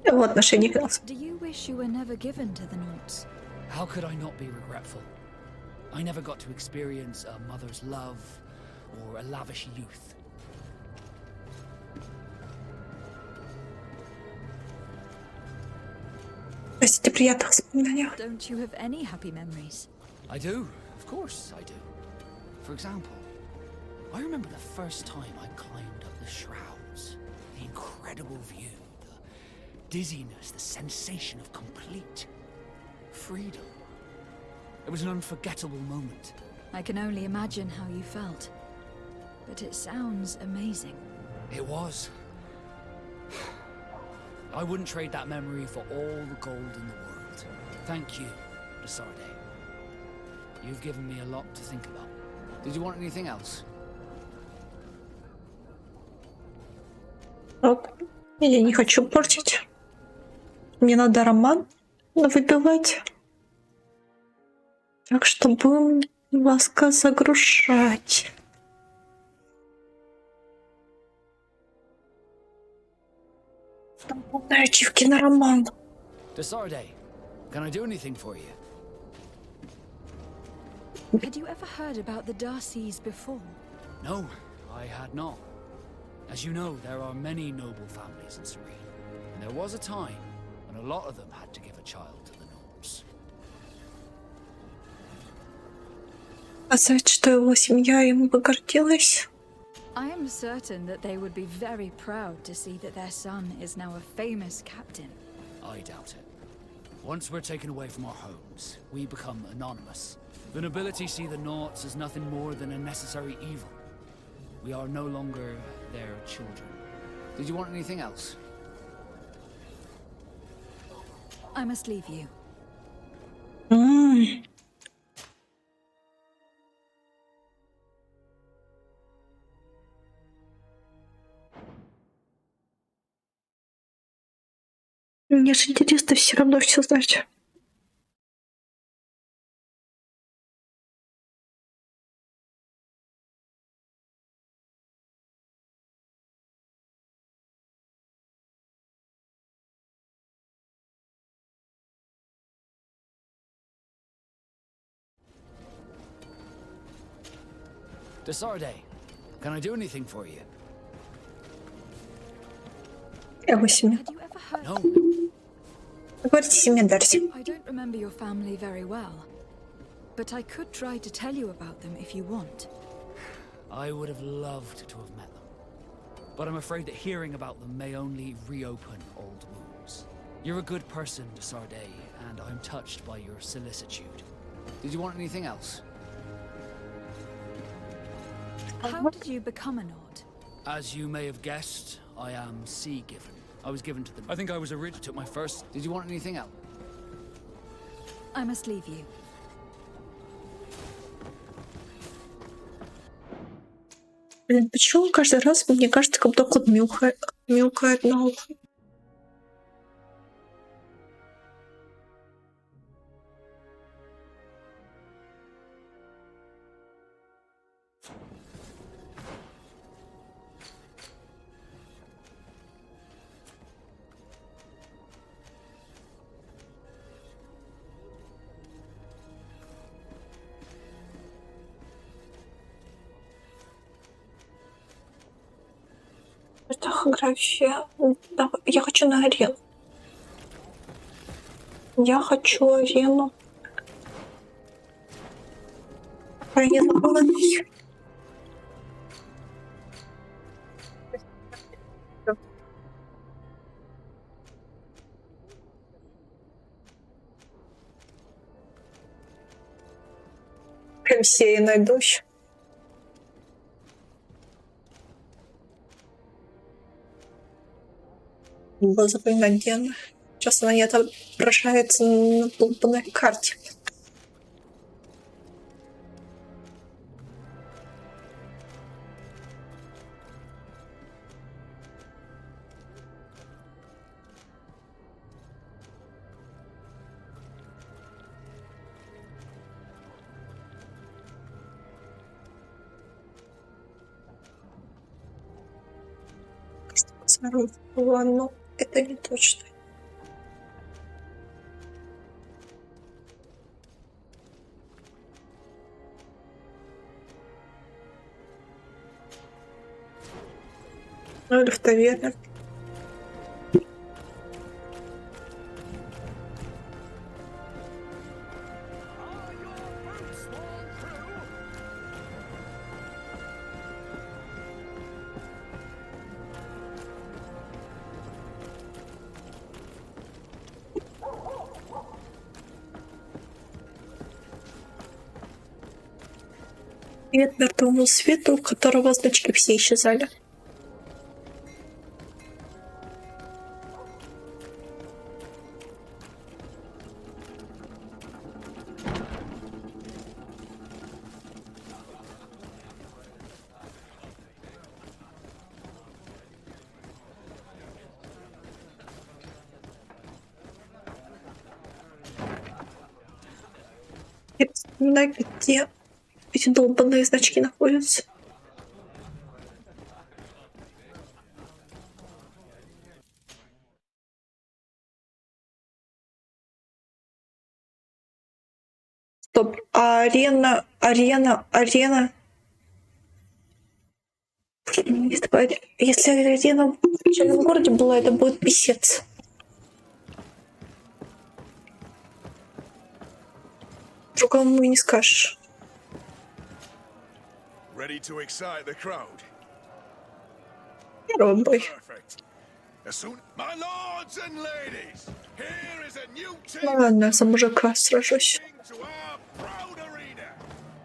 Его отношение к нас. Do you wish you were never given to the Nauts? How could I not be regretful? I never got to experience a mother's love or a lavish youth. Простите, приятных воспоминаний. Don't you have any happy memories? I do, of course I do. For example, I remember the first time I climbed up the shrouds. The incredible view, the dizziness, the sensation of complete freedom. It was an unforgettable moment. I can only imagine how you felt. But it sounds amazing. It was. I wouldn't trade that memory for all the gold in the world. Thank you, Desarde. You've given me a lot to think about. Did you want anything else? Я не хочу портить. Мне надо роман выбивать. Так что будем Васка загружать. Там полная ачивки на роман. Desarde, can I do anything for you? Had you ever heard about the Darcys before? No, I had not. As you know, there are many noble families in Serene. And there was a time when a lot of them had to give a child to the Nords. Сказать, что его семья им бы гордилась. I am certain that they would be very proud to see that their son is now a famous captain. I doubt it. Once we're taken away from our homes, we become anonymous. The nobility see the Nords as nothing more than a necessary evil. We are no longer their children. Did you want anything else? I must leave you. Мне же интересно все равно все знать. Desarde, can I do anything for you? Его семья. No. Говорите семье Дарси. I don't remember your family very well, but I could try to tell you about them if you want. I would have loved to have met them. But I'm afraid that hearing about them may only reopen old wounds. You're a good person, Desarde, and I'm touched by your solicitude. Did you want anything else? How did you become a Nord? As you may have guessed, I am sea-given. I was given to the... I think I was originally took my first... Did you want anything else? I must leave you. Блин, почему каждый раз мне кажется, как будто кот мяукает на ухо? Фотография. Я хочу на арену. Я хочу арену. Арена была. Прям серии найду еще. Было запоминать гены. Сейчас она не отображается на долбанной карте. Но это не точно. Ну или в таверне. Привет мертвому свету, у которого значки все исчезали. Я вспоминаю, где эти долбанные значки находятся. Стоп, арена. Если арена в черном городе была, это будет писец. По-другому и не скажешь. Ready to excite the crowd? Первый бой. Perfect. As soon, my lords and ladies, here is a new team Ну ладно, я за мужика сражусь. to our proud arena.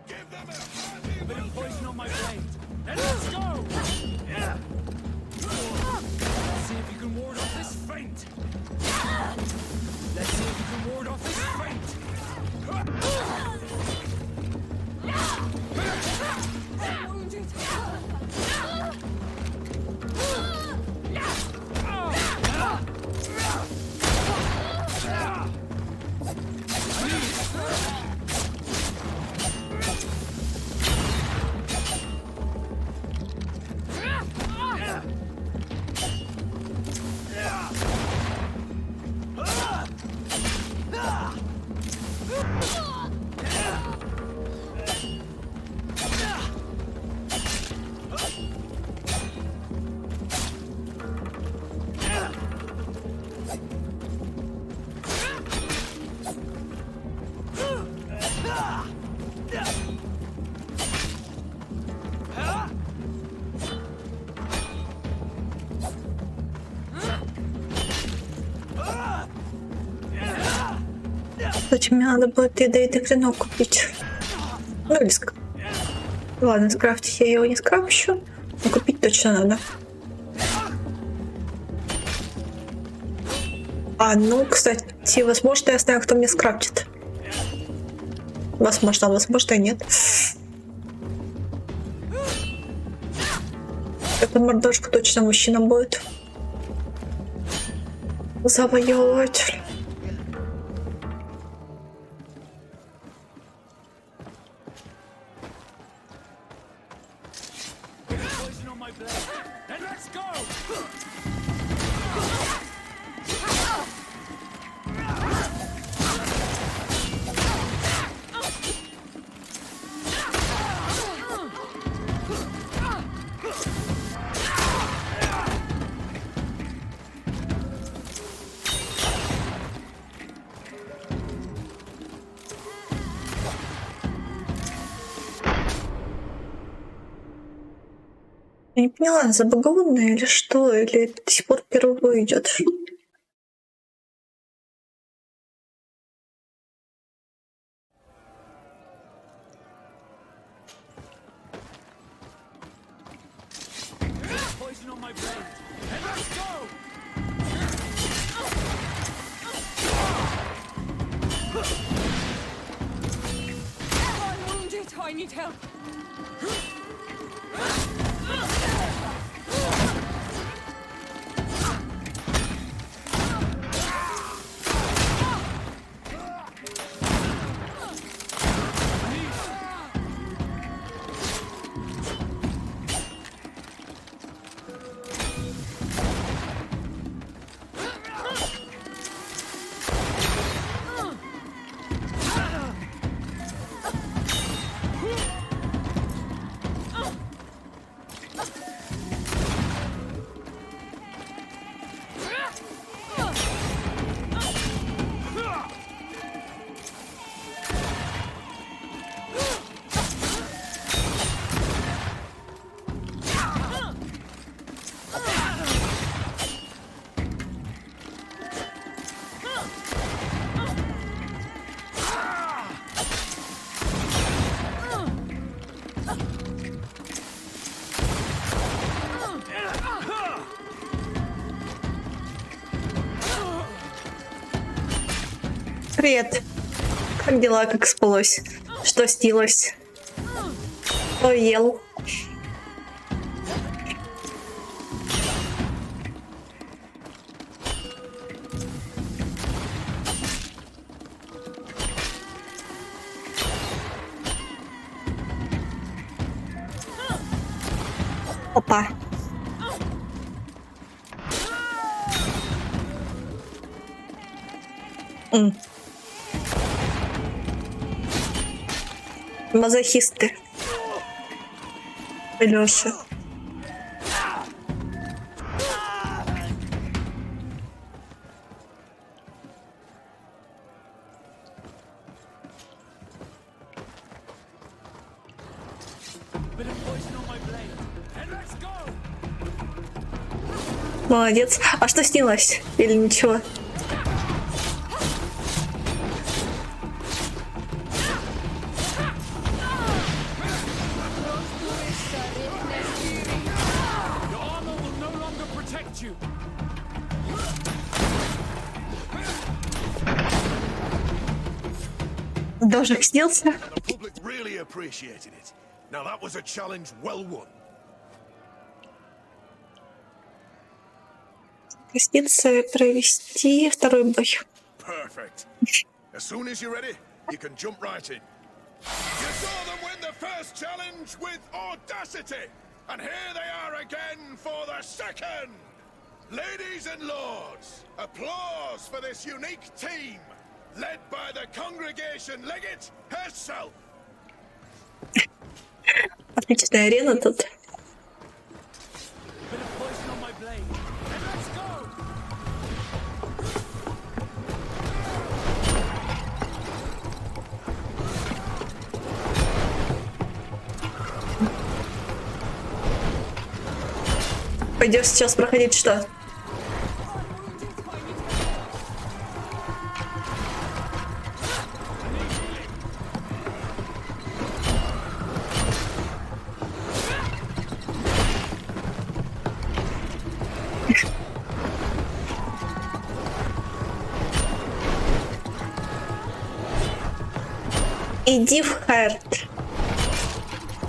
Give them a A bit of poison on my blade. Then let's go! Yeah. Let's see if you can ward off this feint. Let's see if you can ward off this feint. Кстати, мне надо будет ядовитый клинок купить. Ну или ладно, скрафтить я его не скрафчу, но купить точно надо. А, ну, кстати, возможно, я знаю, кто мне скрафтит. Возможно, возможно, и нет. Эта мордошка точно мужчина будет. Завоевыватель. Poison on my blade. Then let's go! Я не поняла, забагованная или что, или до сих пор первый бой идет. Poison on my blade. Then let's go! I'm wounded. I need help. Привет. Как дела, как спалось? Что снилось? Что ел? Опа. Мазохисты. Лёша. Молодец. А что снилось? Или ничего? Должик снился. The public really appreciated it. Now that was a challenge well won. Снится провести второй бой. Perfect. As soon as you're ready, you can jump right in. You saw them win the first challenge with audacity, and here they are again for the second. Ladies and lords, applause for this unique team, led by the congregation legate herself. Отличная арена тут. Пойдешь сейчас проходить что? Иди в хард.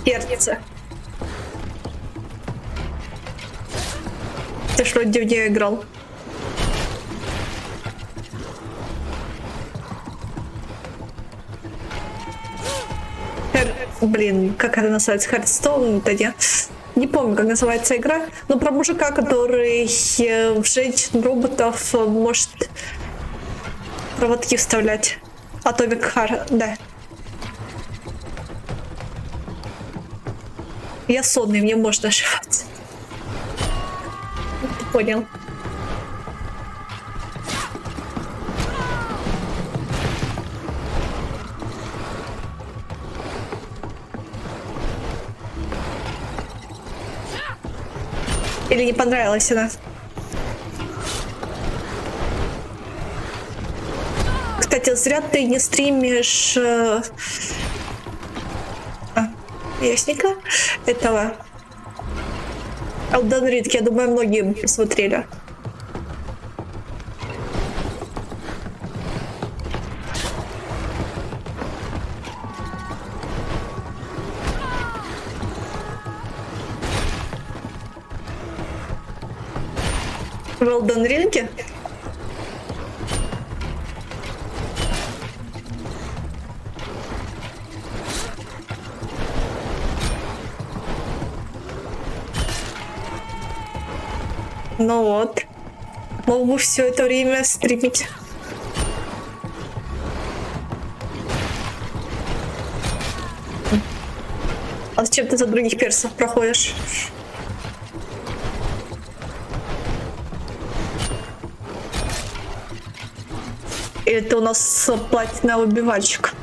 Сердце. Ты что, где я играл? Блин, как это называется? Хардстоун? Да не помню, как называется игра. Но про мужика, который в женщин роботов может проводки вставлять. Atomic Heart, да. Я сонный, мне можно ошибаться. Ты понял. Или не понравилась она? Кстати, зря ты не стримишь ясника этого Elden Ring. Я думаю, многие посмотрели. В Elden Ring? Ну вот. Мог бы все это время стримить. А зачем ты за других персов проходишь? Или ты у нас платиновый убивальщик?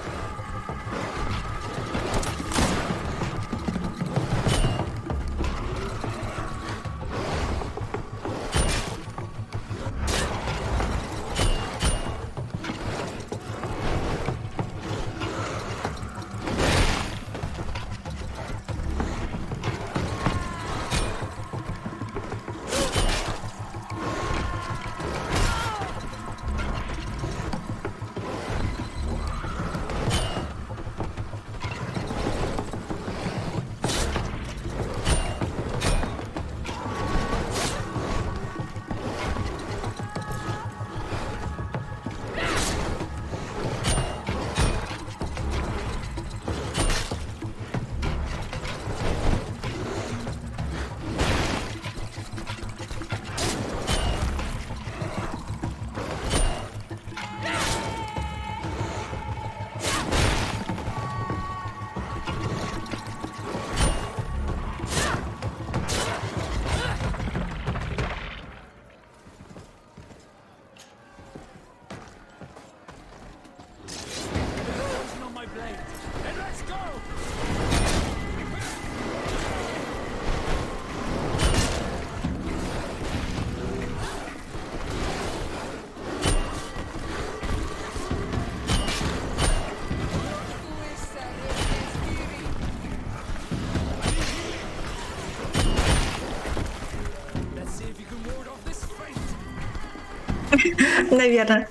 Наверное.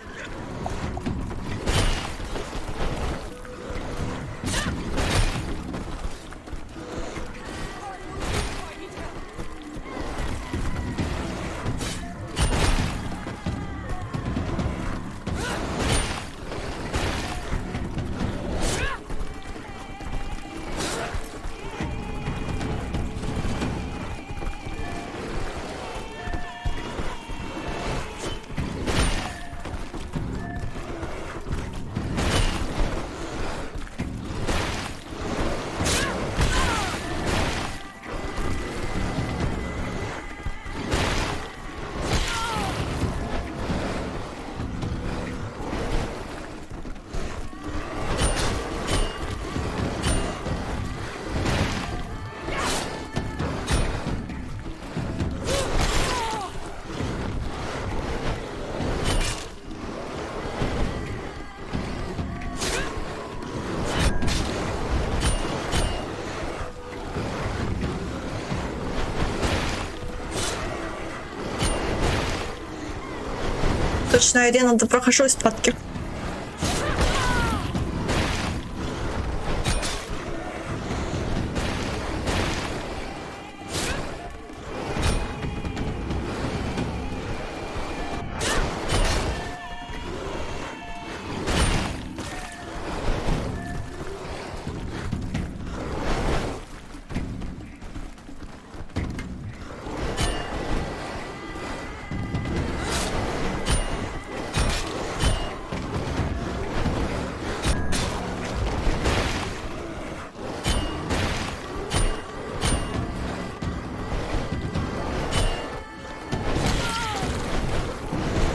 Точно, арена, да прохожу из падки.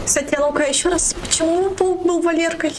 Кстати, а ну-ка еще раз, почему паук был Валеркой?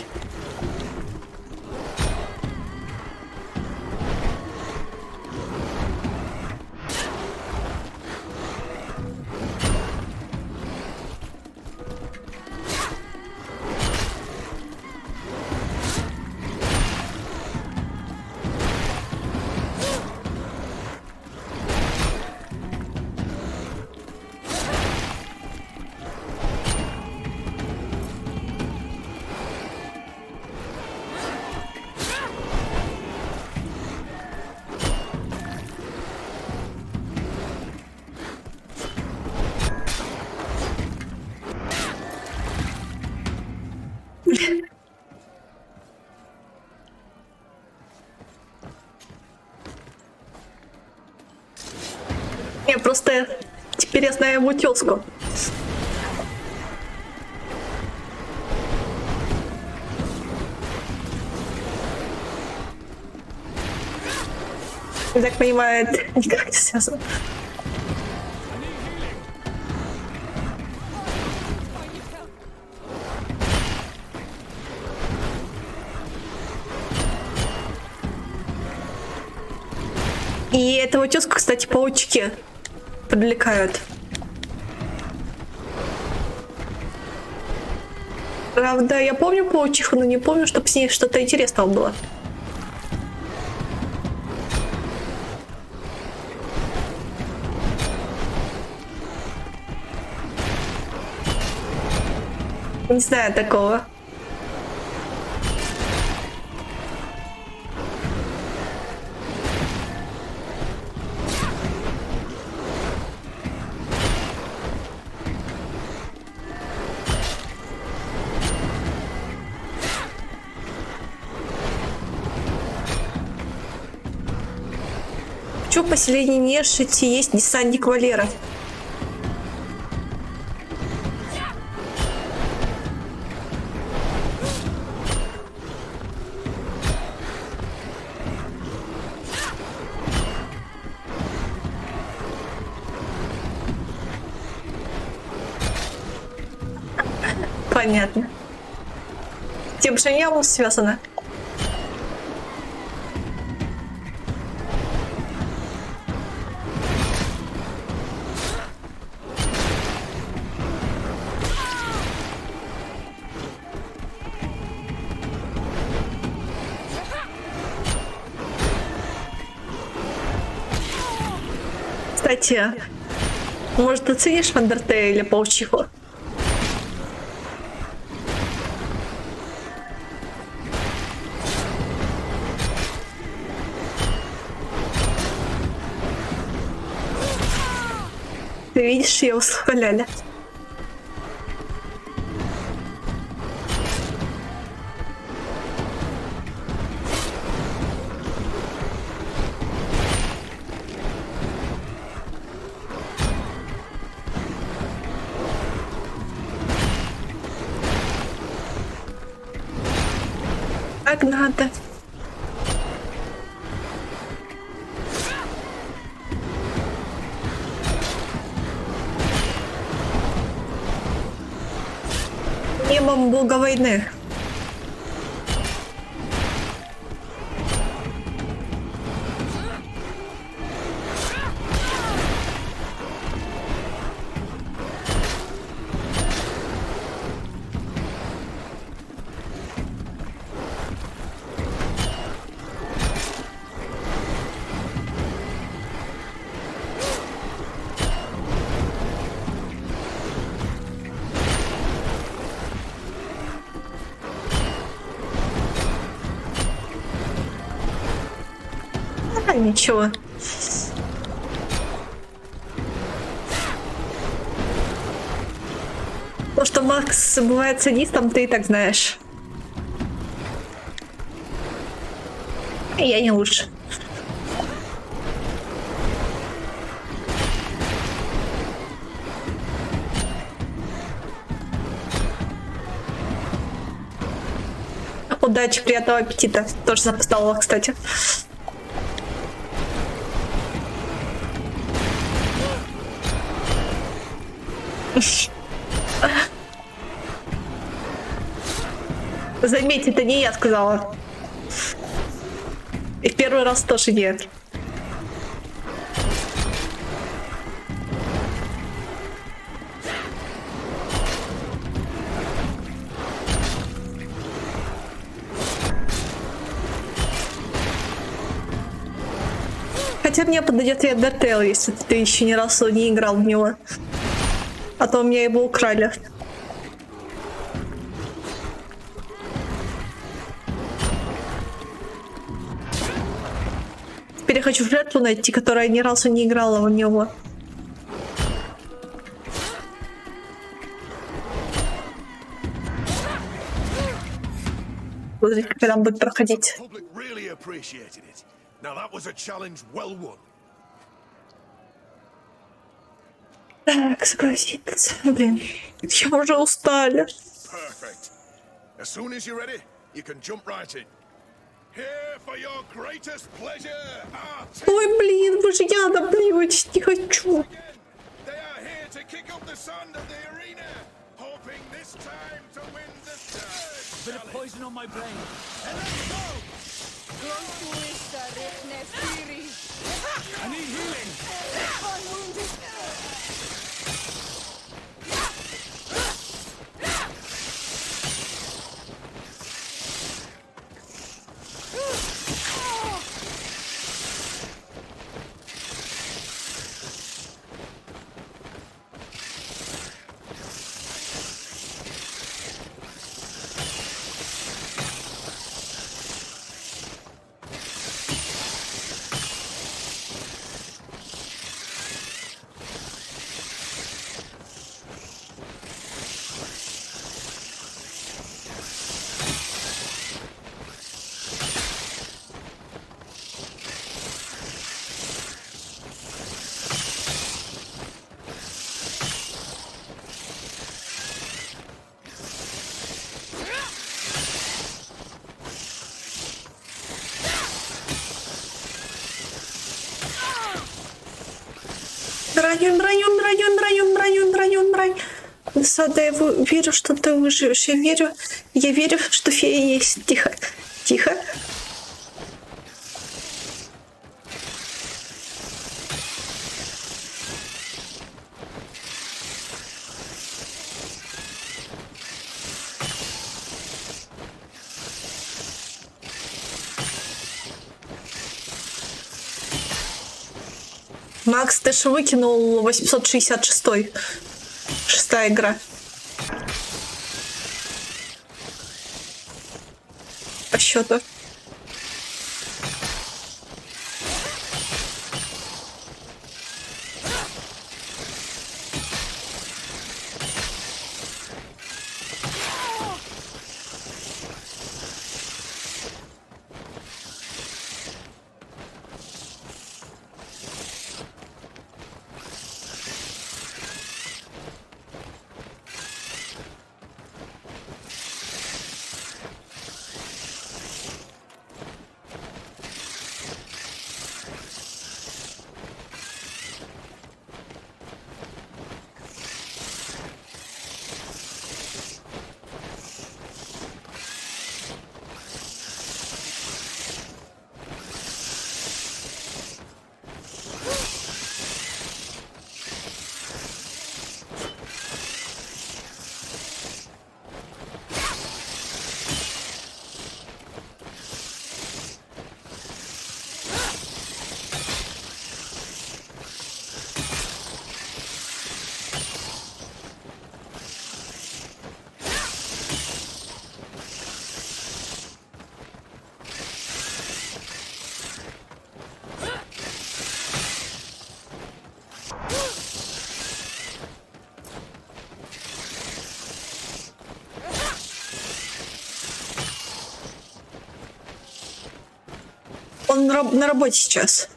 Не, просто теперь я знаю его тёзку. Я так понимаю, это никак не связано. И этого тёзку, кстати, паучки привлекают. Правда, я помню паучиху, но не помню, чтобы с ней что-то интересного было. Не знаю такого. В поселении Нешити есть десантник Валера. Понятно. Тем же явно связано. Кстати, может, оценишь в Андертейле паучиху? Ты видишь, ее восхваляли. Так надо. Небом бога войны. А, ничего. То, что Макс бывает садистом, ты и так знаешь. И я не лучше. Удачи, приятного аппетита. Тоже запоздала, кстати. Заметь, это не я сказала. И в первый раз тоже нет. Хотя мне подойдет и Undertale, если ты еще ни разу не играл в него. А то у меня его украли. Теперь я хочу жертву найти, которая ни разу не играла в него. Смотри, как она будет проходить. Так, согласиться. Блин, я уже устали. Ой, блин, вы же ядом плюете, не хочу. Брань. Сада, я верю, что ты выживешь. Я верю, что фея есть. Тихо. Макс, ты же выкинул 866-й. Шестая игра. По счету. Он на работе сейчас.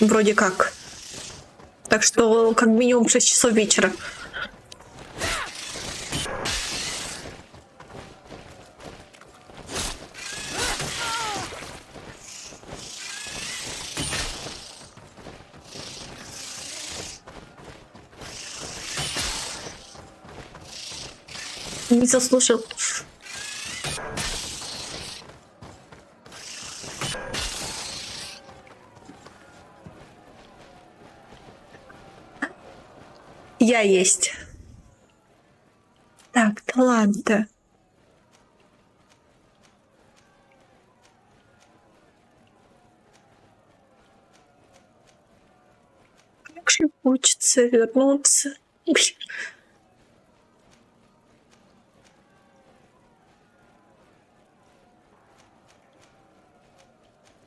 Вроде как. Так что как минимум 6 часов вечера. Не заслушал. Я есть. Так, таланты. Как же хочется вернуться. Ой.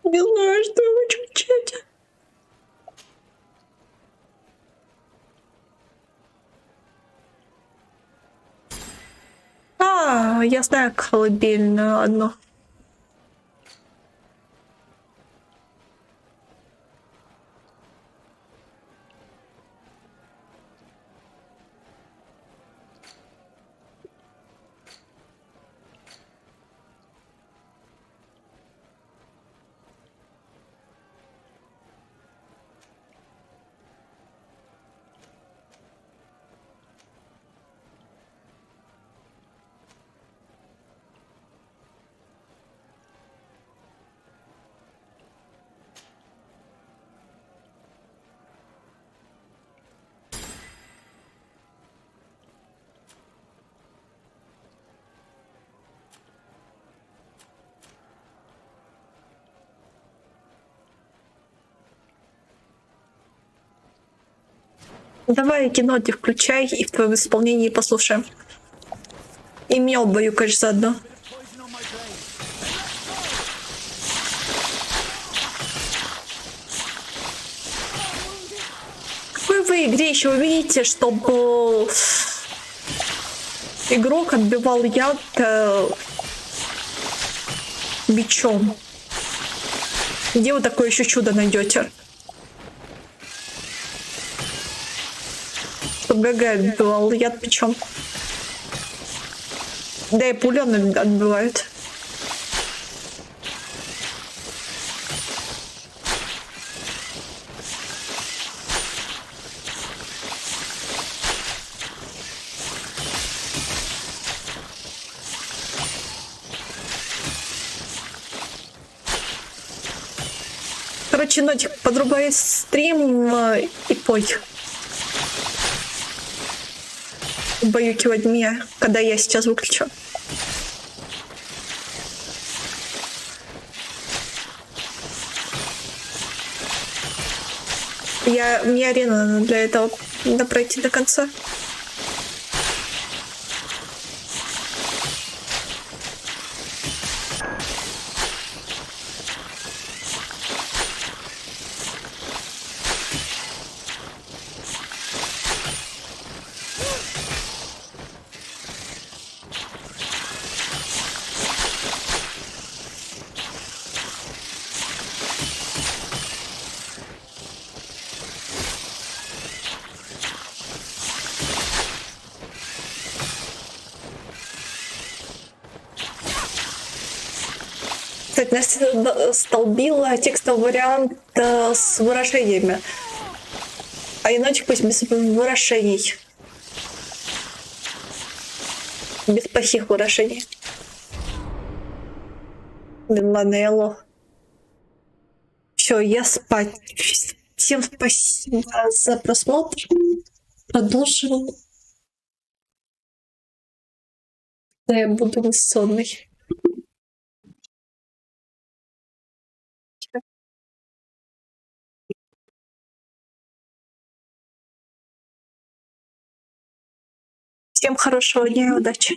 Не знаю, что я хочу учить. Я знаю колыбельную одну. Давай кино ты включай и в твоем исполнении послушаем. И меня убаюкаешь заодно. Какой в игре еще вы видите, чтобы игрок отбивал яд бичом? Где вы такое еще чудо найдете? Чтоб ГГ отбивал яд бичом. Да и пули он отбивает. Короче, Нотик, подрубай стрим и пой. Убаюкивать меня, когда я сейчас выключу. Мне арена надо для этого надо пройти до конца. Кстати, Настя столбила текстовый вариант с выражениями. А енотик пусть без выражений. Без плохих выражений. Блин, ладно, я лох. Все, я спать. Всем спасибо за просмотр. Продолжим. Да, я буду бессонной. Всем хорошего дня и удачи.